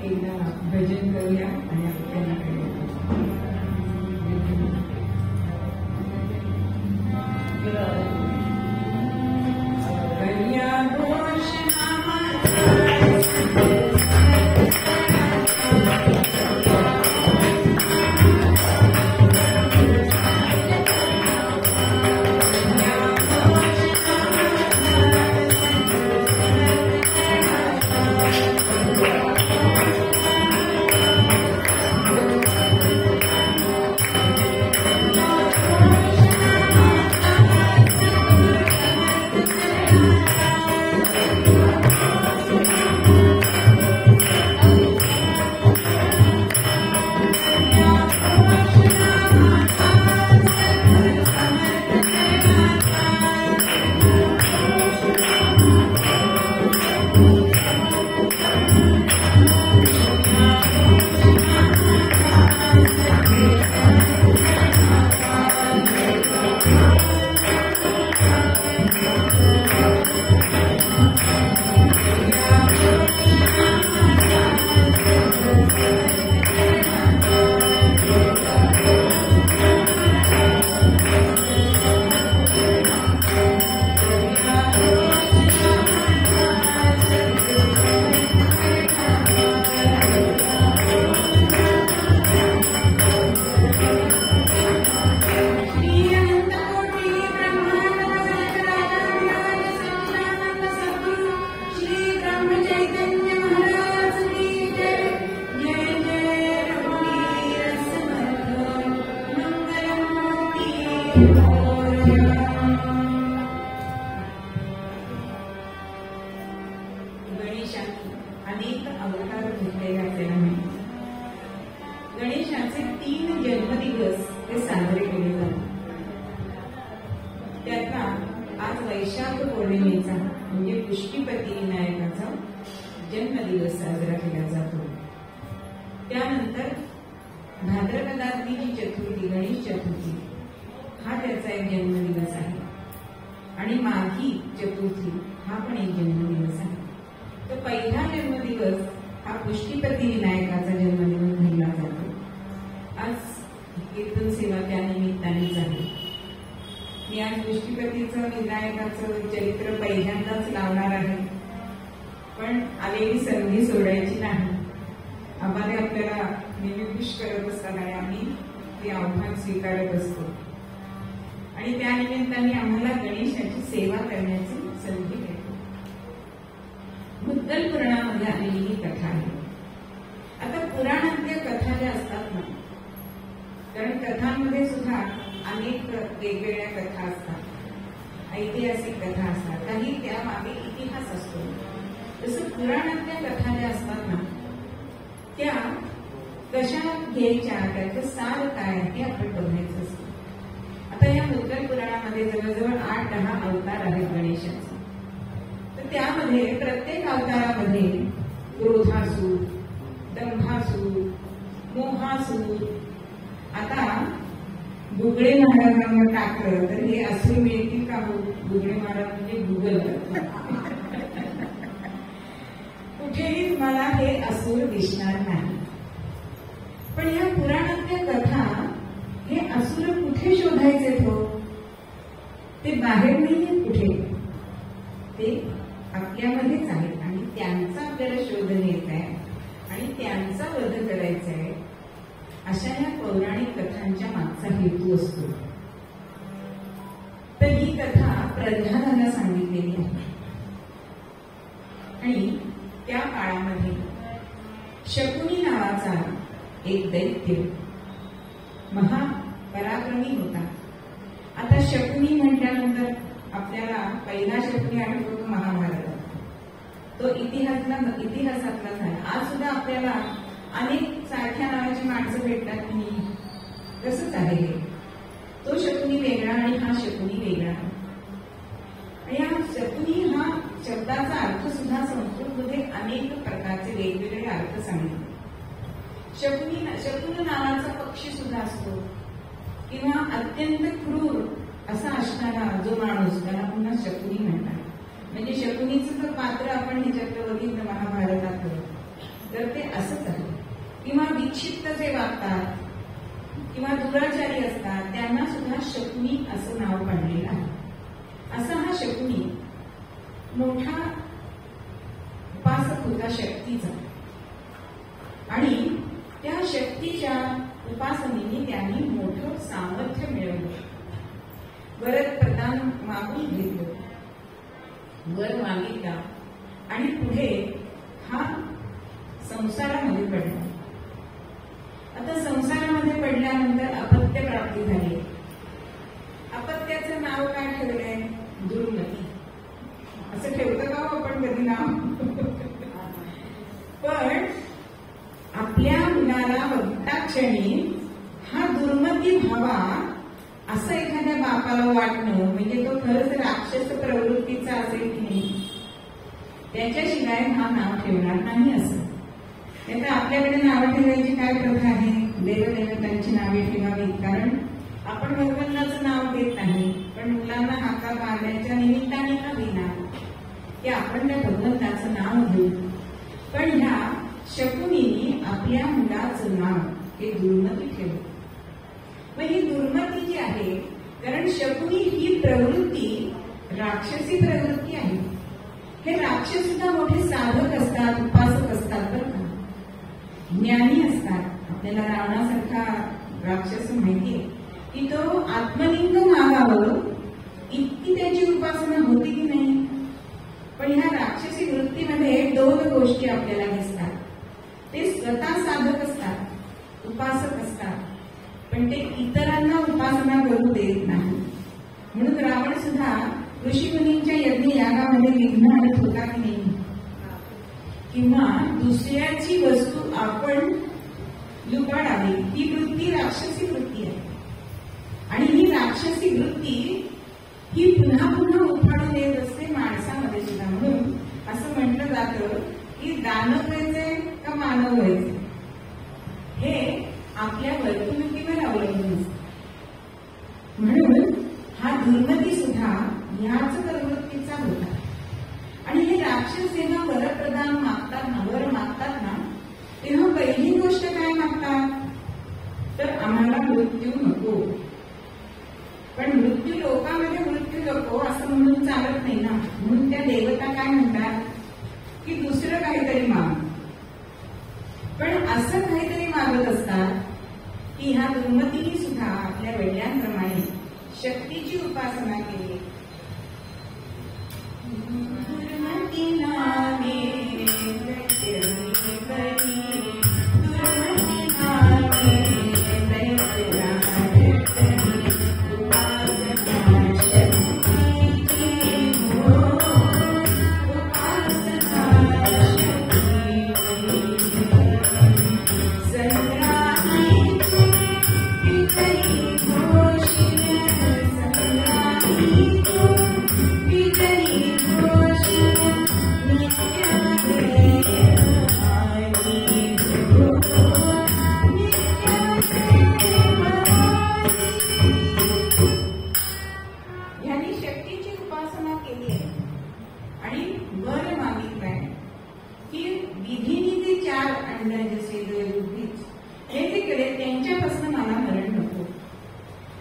एकदा भजन करूया आणि आपल्याला अनेक अवतार घेतलेले आपल्याला माहिती. गणेशाचे 3 जन्मदिवस ते साजरे केले जातात. त्यातला आज वैशाख पौर्णिमेचा म्हणजे पुष्टीपती विनायकाचा जन्मदिवस साजरा केला जातो. त्यानंतर भाद्रपदातली जी चतुर्थी गणेश चतुर्थी हा त्याचा एक जन्मदिवस आहे आणि माघी चतुर्थी हा पण एक जन्मदिवस आहे. तो पहिला जन्मदिवस हा पुष्टीपती विनायकाचा जन्मदिवस मानला जातो. आज कीर्तन सेवा त्या निमित्तानेच आहे. मी आज पुष्टीपतीचं विनायकाचं चरित्र पहिल्यांदाच लावणार आहे, पण आलेली संधी सोडायची नाही. आम्हाला आपल्याला नेहमी खुश करत असतात आणि आम्ही ते आव्हान स्वीकारत असतो आणि त्या निमित्ताने आम्हाला गणेशाची सेवा करण्याची संधी मिळते. मुद्दल पुराणामध्ये आलेली ही कथा आहे. आता पुराणातल्या कथा ज्या असतात ना, कारण कथांमध्ये सुद्धा अनेक वेगवेगळ्या कथा असतात, ऐतिहासिक कथा असतात, काही त्यामागे इतिहास असतो. तसं पुराणातल्या कथा ज्या असतात ना त्या कशा घ्यायच्या, त्याचं सार काय हे आपण बघायचं असतं. आता या मुद्दल पुराणामध्ये जवळजवळ 8-10 अवतार आहेत गणेशाचे. तर त्यामध्ये प्रत्येक अवतारामध्ये क्रोधासूर, दंभासूर, मोहासूर. आता गुगळे महाराजांना टाकलं तर हे असुर मिळतील का? गुगळे महाराज म्हणजे गुगल. कुठेही मला हे असुर दिसणार नाही. पण या पुराणातल्या कथा हे असुर कुठे शोधायचे हो? ते बाहेर नाहीये कुठे, ते आपल्यामध्येच आहेत आणि त्यांचा आपल्याला शोध घ्यायचा आहे आणि त्यांचा वध करायचा आहे. अशा या पौराणिक कथांच्या मागचा हेतू असतो. तर ही कथा प्रल्हादाला सांगितलेली आहे आणि त्या काळामध्ये शकुनी नावाचा एक दैत्य महापराक्रमी होता. आता शकुनी म्हटल्यानंतर आपल्याला पहिला शकुनी आठवतो महाभारतात, तो इतिहासातला झाला. आज सुद्धा आपल्याला अनेक सारख्या नावाची माणसं भेटतात की तसंच आहे हे. तो शकुनी वेगळा आणि हा शकुनी वेगळा. आणि हा शकुनी हा शब्दाचा अर्थ सुद्धा संस्कृतमध्ये अनेक प्रकारचे वेगवेगळे अर्थ सांगितले. शकुन नावाचा पक्षी सुद्धा असतो किंवा अत्यंत क्रूर असा असणारा जो माणूस त्याला पुन्हा शकुनी म्हणतात. म्हणजे शकुनीचं जर पात्र आपण ह्याच्यातलं बघितलं महाभारतातलं तर ते असंच आहे. किंवा विक्षिप्त जे वागतात किंवा दुराचारी असतात त्यांना सुद्धा शकुनी असं नाव पडलेलं आहे. असा हा शकुनी मोठा उपासक होता शक्तीचा, आणि त्या शक्तीच्या उपासनेने त्यांनी मोठं सामर्थ्य मिळवलं. वरद प्रदान मागून घेतलं, वर मागितला, आणि पुढे हा संसारामध्ये पडला. आता संसारामध्ये पडल्यानंतर अपत्य प्राप्ती झाली. अपत्याचं नाव काय ठेवलंय? दुर्मती. असं ठेवतं का आपण कधी नाव? पण आपल्या मुलाला बघता क्षणी हा दुर्मती व्हावा असं एखाद्या बापाला वाटणं म्हणजे तो खरंच राक्षस प्रवृत्तीचा असेल की नाही, त्याच्याशिवाय हा नाव ठेवणार नाही. असं नाही तर आपल्याकडे नावं ठेवायची काय प्रथा आहे? देवदेवतांची नावे ठेवावी, कारण आपण भगवंताचं नाव देत नाही, पण मुलांना हाका मारण्याच्या निमित्ताने का देणार की आपण त्या भगवंताचं नाव घेऊ. पण ह्या शकुनीने आपल्या मुलाचं नाव हे दुर्मती ठेवलं. मग ही दुर्मती जी आहे, कारण शकुनी ही प्रवृत्ती राक्षसी प्रवृत्ती आहे. हे राक्षस सुद्धा मोठे साधक असतात, उपासक असतात बरं का, ज्ञानी असतात. आपल्याला रावणासारखा राक्षस माहितीये की तो आत्मलिंग मागावं इतकी त्याची उपासना होती की नाही. पण ह्या राक्षसी वृत्तीमध्ये दोन गोष्टी आपल्याला दिसतात. ते स्वतः साधक असतात, उपासक असतात, पण ते इतरांना उपासना करू देत नाही. म्हणून रावण सुद्धा ऋषीमुनींच्या यज्ञ यागामध्ये विघ्न आणत होता की नाही, किंवा दुसऱ्याची वस्तू आपण लुबाडावी, ही वृत्ती राक्षसी वृत्ती आहे. आणि ही राक्षसी वृत्ती ही पुन्हा पुन्हा उफाळून येत असते माणसामध्ये सुद्धा. म्हणून असं म्हटलं जातं की दानव व्हायचे का मानव व्हायचे हे आपल्या वर्तणुकीवर अवलंबून असते. म्हणून हा दुर्मती सुद्धा ह्याच प्रवृत्तीचा होता. आणि हे राक्षस जेव्हा वरप्रदान मागतात ना, वर मागतात ना, तेव्हा पहिली गोष्ट काय मागतात? तर आम्हाला मृत्यू नको. पण मृत्यू लोकांमध्ये मृत्यू नको असं म्हणून चालत नाही ना. म्हणून त्या देवता काय म्हणतात की दुसरं काहीतरी माग. पण असं काहीतरी मागत असतात की ह्या दुर्मतीने सुद्धा आपल्या वडिलांप्रमाणे शक्तीची उपासना केली.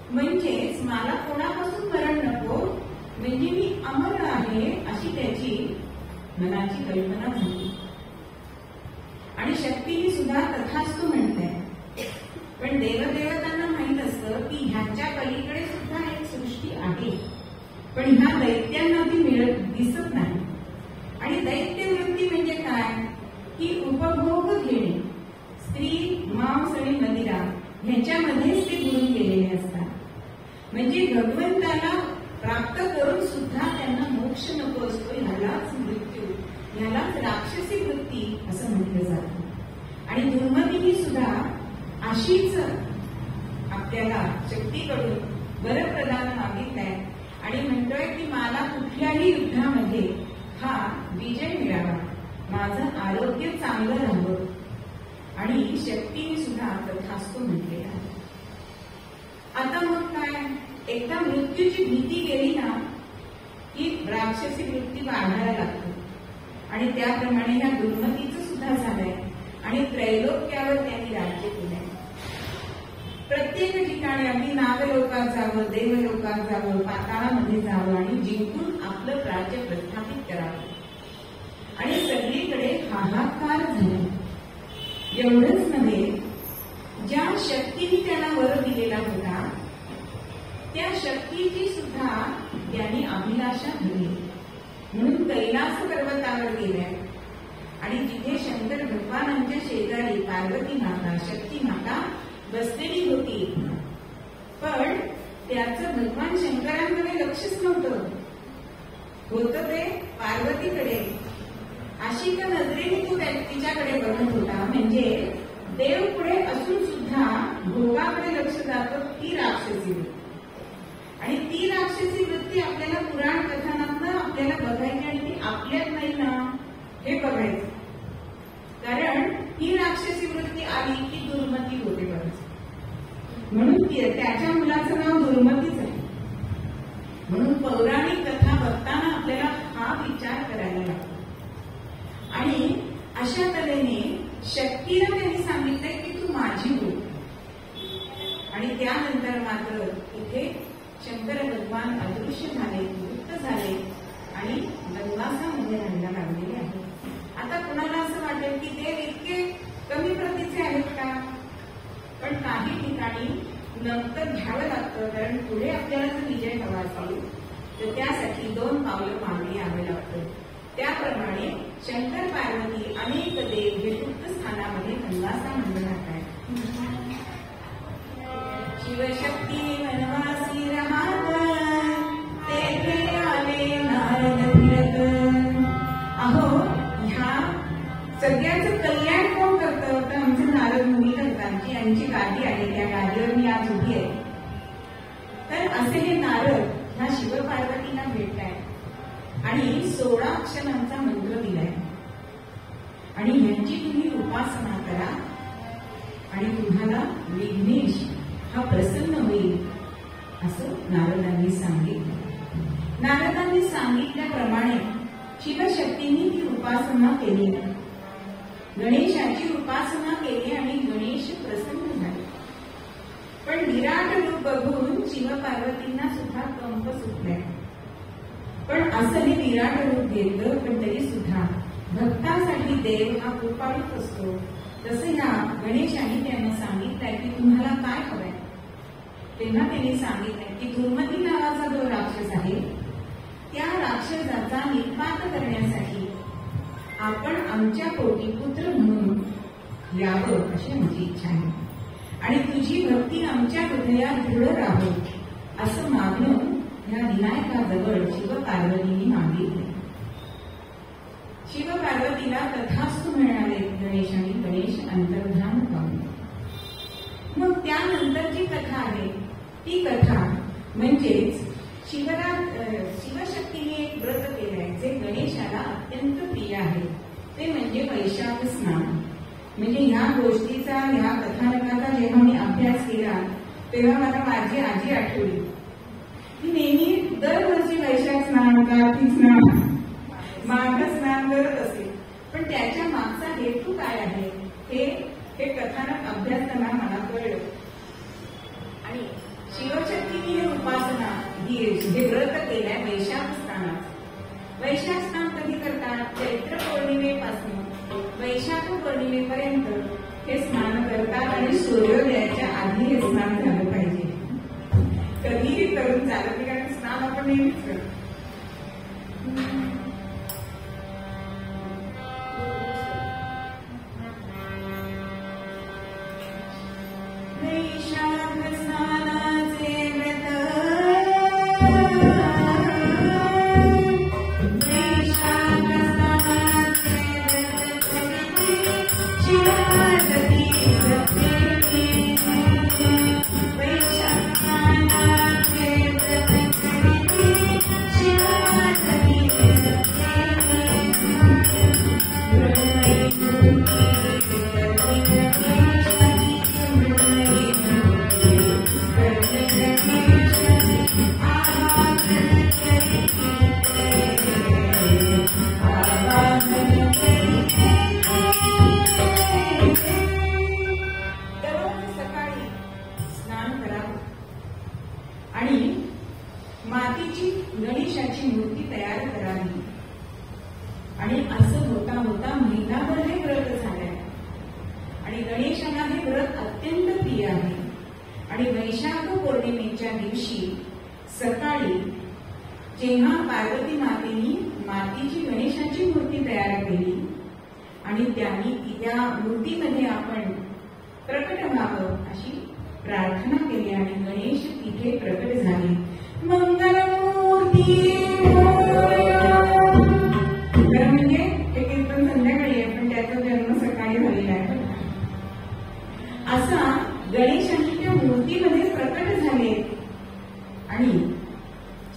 म्हणजेच मला कोणापासून मरण नको, म्हणजे मी अमर आहे अशी त्याची मनाची कल्पना झाली. आणि शक्तीने सुद्धा तथास्तु म्हणते. पण देवदेवतांना माहित असतं की ह्याच्या पलीकडे सुद्धा एक सृष्टी आहे, पण ह्या दैत्यांना ती दिसत नाही. आणि दैत्य वृत्ती म्हणजे काय? की उपभोग घेणे, स्त्री, मांस आणि मदिरा ह्याच्यामध्येच ते बुडून गेलेले असतात. म्हणजे भगवंताला प्राप्त करून सुद्धा त्यांना मोक्ष नको असतो. ह्यालाच मृत्यू, ह्यालाच राक्षसी वृत्ती असं म्हटलं जातं. आणि दुर्मतीने सुद्धा अशीच आपल्याला शक्तीकडून वरप्रदान मागितलाय आणि म्हणतोय की मला कुठल्याही युद्धामध्ये हा विजय मिळावा, माझं आरोग्य चांगलं राहावं. आणि शक्तीने सुद्धा तथास्तु म्हटलेलं आहे. आता मग काय, एकदा मृत्यूची भीती गेली ना की राक्षसी वृत्ती वाढायला लागते. आणि त्याप्रमाणे ह्या दुर्मतीचं सुद्धा झालंय आणि त्रैलोक्यावर त्यांनी राज्य केलंय. प्रत्येक ठिकाणी अगदी नागलोकात जावं, देवलोकात जावं, पाताळामध्ये जावं आणि जिंकून आपलं राज्य प्रस्थापित करावं. आणि सगळीकडे हाहाकार झाला. एवढंच नव्हे, ज्या शक्तीने त्याला वर दिलेला होता त्या शक्तीची सुद्धा त्यांनी अभिलाषा धरली. म्हणून कैलास पर्वतावर गेल्या आणि तिथे शंकर भगवानांच्या शेजारी पार्वती माता, शक्ती माता बसलेली होती. पण त्याचं भगवान शंकरांकडे लक्षच नव्हतं. होतं ते पार्वतीकडे. अशी का नजरेने तू तिच्याकडे बघत होता. म्हणजे देव पुढे असून सुद्धा भोगाकडे लक्ष जातं. ती राक्षसी वृत्ती. आणि ती राक्षसी वृत्ती आपल्याला पुराण कथानातनं आपल्याला बघायची आणि ती आपल्यात नाही ना हे बघायचं. कारण ही राक्षसी वृत्ती आली की दुर्मती होते बरंच. म्हणून त्याच्या मुलाचं नाव दुर्मतीच आहे. म्हणून पौराणिक कथा बघताना आपल्याला हा विचार करायला लागतो. आणि अशा तऱ्हेने शक्तीला त्यांनी सांगितलंय की तू माझी हो. आणि त्यानंतर मात्र इथे शंकर भगवान अदृश्य झाले, लुप्त झाले आणि गंगासामध्ये राहायला लागलेले आहेत. आता कुणाला असं वाटेल की देव इतके कमी प्रतीचे आहेत का? पण काही ठिकाणी नंतर घ्यावं लागतं. कारण पुढे आपल्याला जर विजय हवा असेल तर त्यासाठी 2 पावलं मागे यावे लागतं. त्याप्रमाणे शंकर पार्वती अनेक देव हे गुप्त स्थानामध्ये गंगासा मंडळात आहेत. शिवशक्ती वनवासी राहत तेथे आले नारद फिरत. अहो, ह्या सगळ्याचं कल्याण कोण करतं? तर आमचे नारद मुनी करतात. जी यांची गादी आहे त्या गादीवर मी आज उभी आहे. तर असे हे नारद ह्या शिवपार्वतींना भेटतायत आणि 16 अक्षरांचा मंत्र दिलाय. आणि ह्यांची तुम्ही उपासना करा आणि तुम्हाला विघ्नेश हा प्रसन्न होईल असं नारदांनी सांगितलं. नारदांनी सांगितल्याप्रमाणे शिवशक्तींनी ती उपासना केली. गणेशाची उपासना केली आणि गणेश प्रसन्न झाले. पण विराट रूप बघून शिवपार्वतींना सुद्धा कंप सुटलाय. पण असं हे विराट रूप घेतलं पण तरी सुद्धा भक्तासाठी देव हा कृपाळूच असतो. तसे ह्या गणेशाने त्यांना सांगितलंय की तुम्हाला काय हवंय. तेव्हा त्यांनी सांगितलंय की दुर्मती नावाचा जो राक्षस आहे त्या राक्षसाचा निपात करण्यासाठी आपण आमच्या पोटी पुत्र म्हणून यावं अशी आमची इच्छा आहे. आणि तुझी भक्ती आमच्या हृदयात दृढ राहो असं मागणं या विनायकाजवळ शिवपार्वतींनी मागितले. शिवपार्वतीला तथास्तु मिळाले गणेश आणि गणेश अंतर्धान पावले. मग त्यानंतरची कथा आहे ती कथा म्हणजेच शिवशक्तीने एक व्रत केलंय जे गणेशाला अत्यंत प्रिय आहे. ते म्हणजे वैशाख स्नान. म्हणजे ह्या गोष्टीचा ह्या कथानकाचा जेव्हा मी अभ्यास केला तेव्हा मला माझी आजी आठवली. ती नेहमी दरवर्षी वैशाख स्नान, कार्तिक स्नान, माघ स्नान करत असेल. पण त्याच्या मागचा हेतू काय आहे हे कथानक अभ्यासताना मला कळलं. आणि शिवशक्तीने उपासना हे व्रत केलंय वैशाख स्नानात. वैशाख स्नान कधी करतात? चैत्र पौर्णिमेपासून वैशाख पौर्णिमेपर्यंत हे स्नान करतात आणि सूर्योदयाच्या आधी हे स्नान झालं पाहिजे. कधीही करून चालत, कारण स्नान आपण नेहमीच करतो. वैशाख स्नानाचे व्रत, वैशाख स्नानाचे व्रत करीते शिवपार्वती सखेती. वैशाख स्नानाचे व्रत करीते गणेशाला हे व्रत अत्यंत प्रिय आहे आणि वैशाख पौर्णिमेच्या दिवशी सकाळी जेव्हा पार्वती मातेनी मातीची गणेशाची मूर्ती तयार केली आणि त्यांनी त्या मूर्तीमध्ये आपण प्रकट व्हावं अशी प्रार्थना केली आणि गणेश तिथे प्रकट झाले. मंगलमूर्ती खरं म्हणजे हे कीर्तन संध्याकाळी आहे, पण त्याचा जन्म सकाळी झालेला आहे. असा गणेशांनी त्या मूर्तीमध्ये प्रकट झाले आणि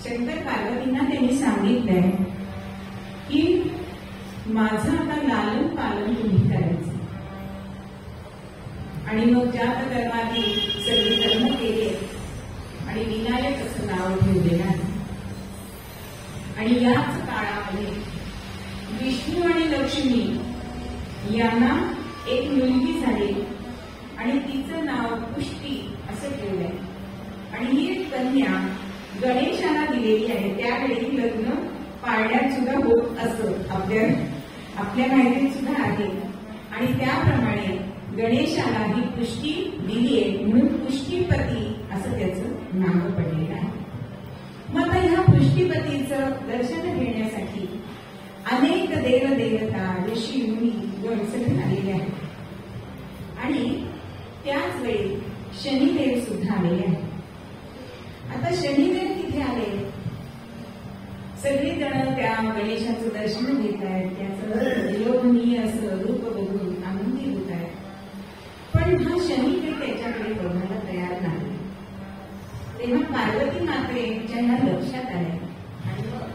शंकर पार्वतींना त्यांनी सांगितलंय की माझं आता लालन पालन तुम्ही करायचं. आणि मग जात कर्माची सगळे कर्म केले आणि विनायक असं नाव ठेवलेलं आहे. आणि याच काळामध्ये विष्णू आणि लक्ष्मी यांना एक मुलगी झाली आणि तिचं नाव पुष्टी असं ठेवलंय. आणि ही एक कन्या गणेशाला दिलेली आहे. त्यावेळी लग्न पाळण्यात सुद्धा होत असं आपल्या माहितीत सुद्धा आहे. आणि त्याप्रमाणे गणेशाला ही पुष्टी दिली आहे म्हणून पुष्टीपती असं त्याचं नाव पडलेलं आहे. मग आता ह्या पुष्टीपतीचं दर्शन घेण्यासाठी अनेक देवदेवता ऋषी मुनी गणसर आलेले आहेत आणि त्याच वेळी शनिदेव सुद्धा आलेले आहेत. आता शनिदेव तिथे आले, सगळेजण त्या गणेशाचं दर्शन घेत आहेत, त्याचं विलोभनीय असं रूप बघून आनंदी होत आहेत. पण हा शनिदेव त्याच्याकडे बघायला तयार नाही. तेव्हा पार्वती मातेच्या ह्या लक्षात आल्या आणि मग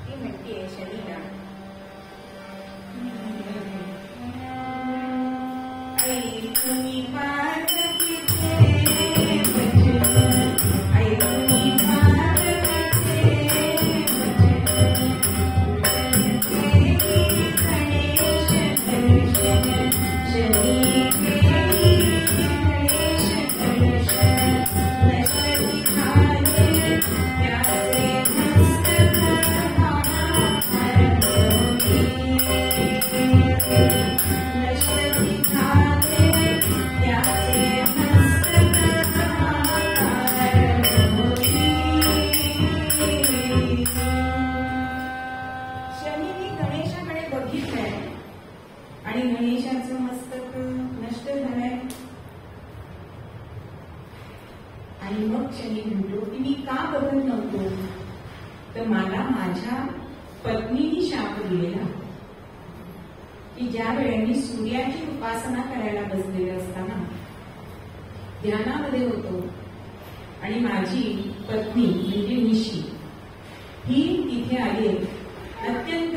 ती म्हणते शनीला, आई तुम्ही आणि गणेशाचं मस्तक नष्ट झालंय. आणि मग शनी म्हणतो की मी का बघत नव्हतो, तर मला माझ्या पत्नीने शाप दिलेला की ज्या वेळेला मी सूर्याची उपासना करायला बसलेले असताना ध्यानामध्ये होतो आणि माझी पत्नी म्हणजे निशी ही तिथे आली, अत्यंत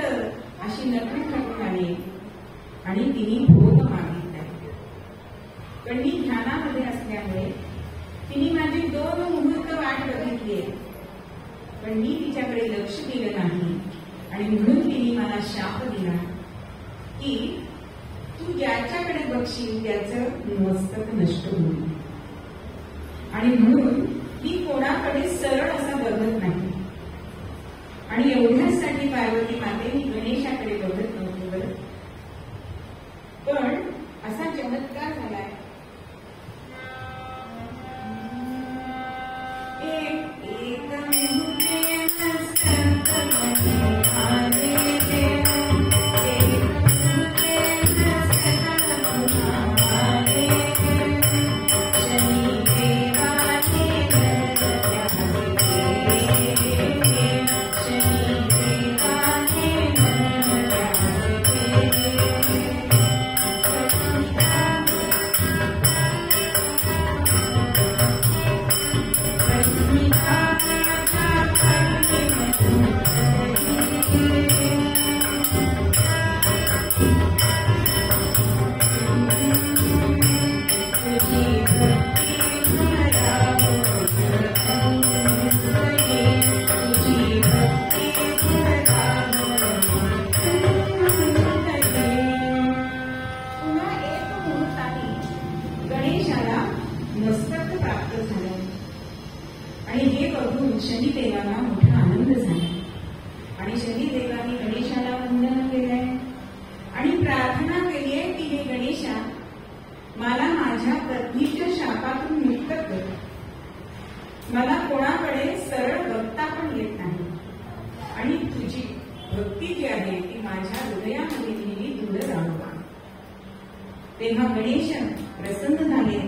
अशी नटून नटून आली आणि तिने भोग मागितला. पण मी ध्यानामध्ये असल्यामुळे तिने माझी 2 मुहूर्त वाट बघितली, पण मी तिच्याकडे लक्ष दिलं नाही आणि म्हणून तिने मला शाप दिला की तू ज्याच्याकडे बघशील त्याचं मस्तक नष्ट होईल. आणि म्हणून ती कोणाकडे सरळ असा बघत नाही. आणि एवढ्यासाठी पार्वती मातेने गणेशाकडे बघत नव्हती. बरं, पण असा चमत्कार झालाय. शनिदेवाला मोठा आनंद झाला आणि शनिदेवाने गणेशाला वंदन केलंय आणि प्रार्थना केली आहे की हे गणेशा मला मला कोणाकडे सरळ बघता पण येत नाही आणि तुझी भक्ती जी आहे ती माझ्या हृदयामध्ये नेहमी दृढ राहावा. तेव्हा गणेश प्रसन्न झाले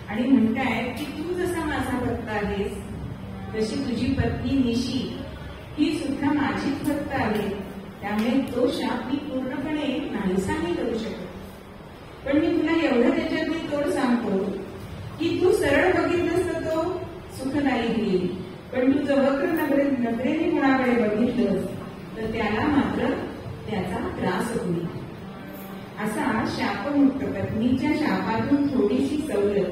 आणि म्हणतायत की तू जसा माझा भक्त आहेस तशी तुझी पत्नी निशी ही सुद्धा माझीच भक्त आहे. त्यामुळे तो शाप मी पूर्णपणे नाहीसा नाही करू शकत. पण मी तुला एवढं त्याच्यातली तोड सांगतो की तू सरळ बघितलंस तर तो सुखदायी होईल, पण तू जर वक्र नजरेने कोणाकडे बघितलंस तर त्याला मात्र त्याचा त्रास होईल. असा शापमुक्त पत्नीच्या शापातून थोडीशी सवलत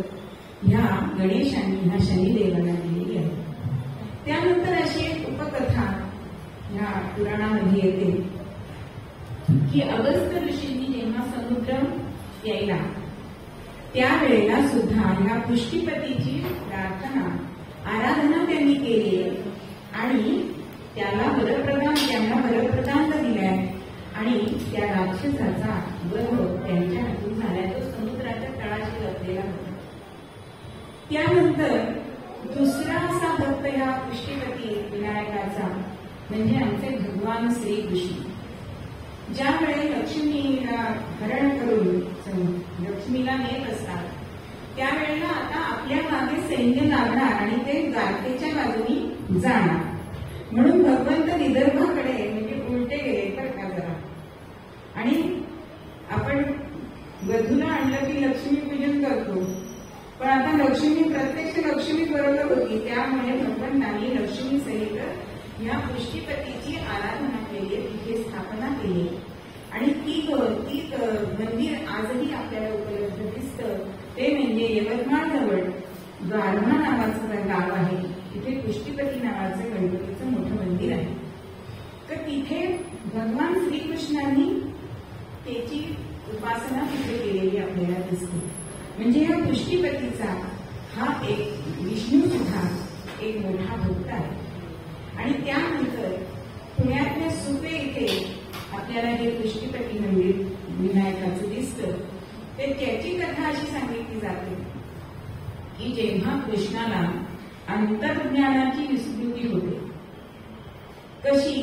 ह्या गणेशांनी ह्या शनिदेवाला दिलेली आहे. त्यानंतर अशी एक उपकथा ह्या पुराणामध्ये येते की अगस्त्य ऋषींनी जेव्हा समुद्र यायला त्यावेळेला सुद्धा ह्या पुष्टीपतीची प्रार्थना आराधना त्यांनी केली आणि त्यांना वरप्रदान दिलाय आणि त्या राक्षसाचा वध त्यांच्या हातून झालाय. तो समुद्राच्या तळाशी लपलेला होता. त्यानंतर दुसरा असा भक्त ह्या पुष्टीपती विनायकाचा म्हणजे आमचे भगवान श्रीकृष्ण. ज्यावेळी लक्ष्मीला हरण करून लक्ष्मीला नेत असतात त्यावेळेला आता आपल्या मागे सैन्य लागणार आणि ते द्वारकेच्या बाजूनी जाणार म्हणून भगवंत विदर्भाकडे म्हणजे उलटे गेले तर का जरा. आणि आपण वधूला आणलं की लक्ष्मीपूजन करतो, पण आता लक्ष्मी प्रत्यक्ष लक्ष्मी बरोबर होती. त्यामुळे भगवंतांनी लक्ष्मी सहित या पुष्टीपतीची आराधना केली, तिथे स्थापना केली आणि ती मंदिर आजही आपल्याला उपलब्ध दिसतं. ते म्हणजे यवतमाळ जवळ द्वारका नावाचं गाव आहे. तिथे पुष्टीपती नावाचं गणपतीचं मोठं मंदिर आहे. तर तिथे भगवान श्रीकृष्णांनी त्याची उपासना तिथे केलेली आपल्याला दिसते. म्हणजे या पुष्टीपतीचा हा एक विष्णू सुद्धा एक मोठा भक्त आहे. आणि त्यानंतर पुण्यातल्या सुपे इथे आपल्याला हे पुष्टीपती मंदिर विनायकाचं दिसतं. तर त्याची कथा अशी सांगितली जाते की जेव्हा कृष्णाला अंतर्ज्ञानाची विस्मृती होते कशी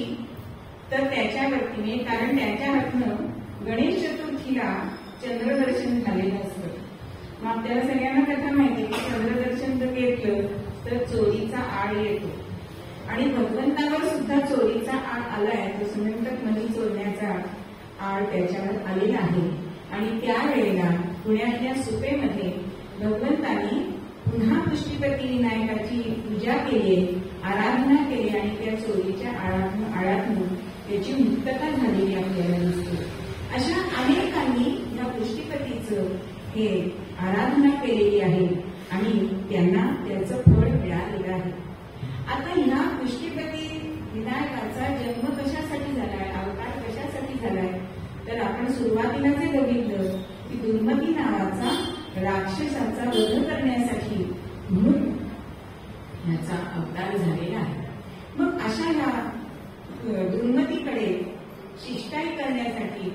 तर त्याच्या वतीने, कारण त्याच्या हातनं गणेश चतुर्थीला चंद्रदर्शन झालेलं असतं. मग आपल्याला सगळ्यांना कथा माहिती की चंद्रदर्शन जर घेतलं तर चोरीचा आड येतो आणि भगवंतावर सुद्धा चोरीचा आड आलाय. तो सुनंदक नदी चोरण्याचा आड त्याच्यावर आलेला आहे. आणि त्यावेळेला पुण्यातल्या सुपेमध्ये भगवंतांनी पुन्हा पुष्टीपती विनायकाची पूजा केली, आराधना केली आणि त्या चोरीच्या आळातून त्याची मुक्तता झालेली आपल्याला दिसते. अशा अनेकांनी या पुष्टीपतीचं हे आराधना केलेली आहे आणि त्यांना त्याचं फळ मिळालेलं आहे. आता ह्या पुष्टीपती विनायकाचा जन्म कशासाठी झालाय, अवतार कशासाठी झालाय तर आपण सुरुवातीला जे बघितलं की दुर्मती नावाचा राक्षसाचा वध करण्यासाठी म्हणून याचा अवतार झालेला आहे. मग अशा या दुर्मतीकडे शिष्टाई करण्यासाठी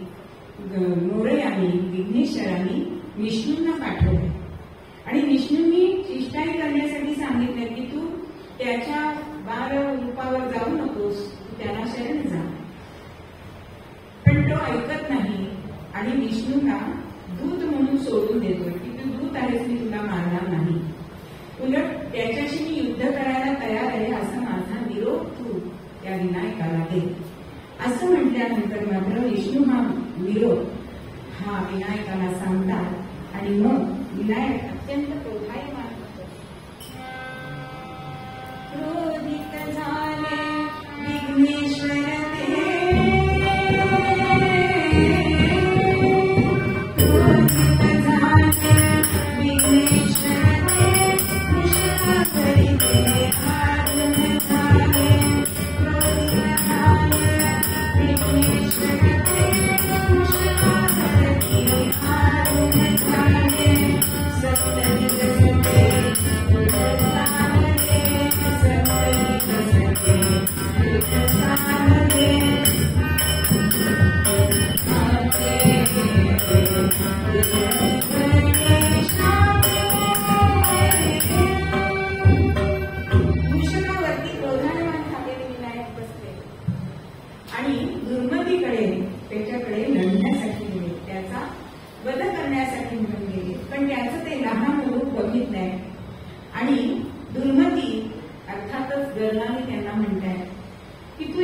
मोरयानी विघ्नेश्वरांनी विष्णूंना पाठवले आणि विष्णूंनी शिष्टाई करण्यासाठी सांगितलं की तू त्याच्या 12 रूपावर जाऊ नकोस, तू त्याला शरण जा. पण तो ऐकत नाही आणि विष्णूंना दूत म्हणून सोडून देतो की तू दूत आहेस, मी तुला मारणार नाही, उलट त्याच्याशी मी युद्ध करायला तयार आहे, असा माझा निरोप तू त्या विनायकाला दे. असं म्हटल्यानंतर मात्र विष्णू हा निरोप हा विनायकाला सांगतात आणि मग विनायक अत्यंत क्रोधायमान होतो. क्रोधित झाले विघ्नेश्वर सत्य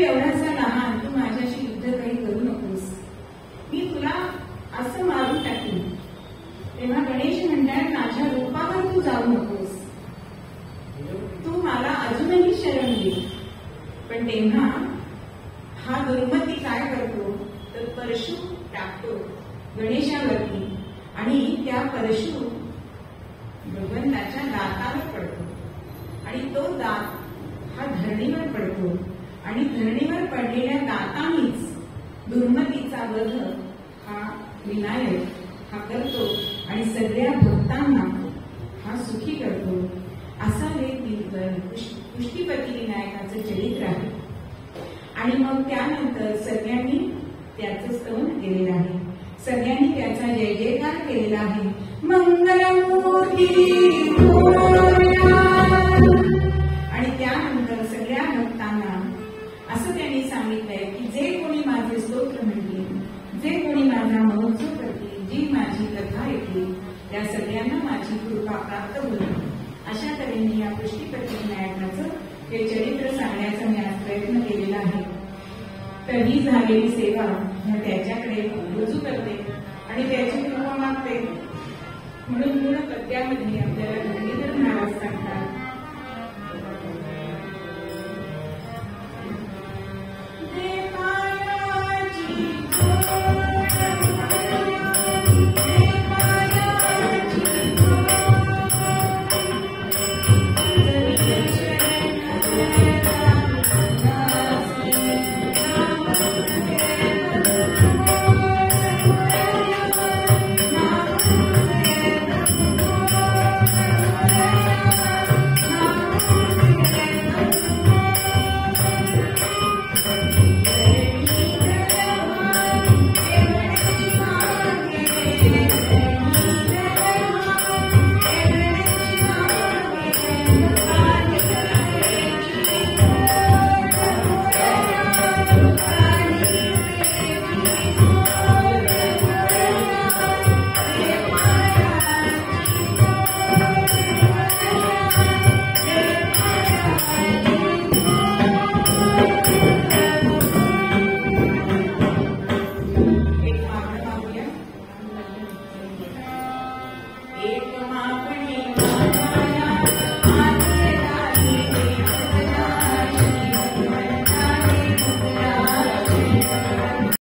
एवढासा लहान, तू माझ्याशी युद्ध काही करू नकोस, मी तुला असं मारून टाकीन. तेव्हा गणेश म्हणतात, माझ्या रूपावर तू जाऊ नकोस, तू मला अजूनही शरण दे. पण तेव्हा हा दुर्मती काय करतो तर परशु टाकतो गणेशावरती आणि त्या परशु भगवंताच्या दातावर पडतो आणि तो दात हा धरणीवर पडतो आणि धरणीवर पडलेल्या दातानीच दुर्मतीचा वध हा विनायक हा करतो आणि सगळ्या भक्तांना हा सुखी करतो. असा हे पुष्टीपती विनायकाचं चरित्र आहे. आणि मग त्यानंतर सगळ्यांनी त्याचं स्तवन केलेलं आहे, सगळ्यांनी त्याचा जय जयकार केलेला आहे. मंगलमूर्ती आणि त्यानंतर सगळ्या भक्तांना असं त्यांनी सांगितलंय की जे कोणी माझे स्तोत्र म्हणतील, जे कोणी माझा महोत्सव करतील, जी माझी कथा ऐकली, त्या सगळ्यांना माझी कृपा प्राप्त होईल. अशा तऱ्हेने या पुष्टीपती विनायकाचं हे चरित्र सांगण्याचा मी आज प्रयत्न केलेला आहे. तर ही झालेली सेवा त्याच्याकडे रुजू करते आणि त्याची कृपा मागते. म्हणून पूर्ण पद्यामध्ये आपल्याला धरणीधर महाराज सांगतात,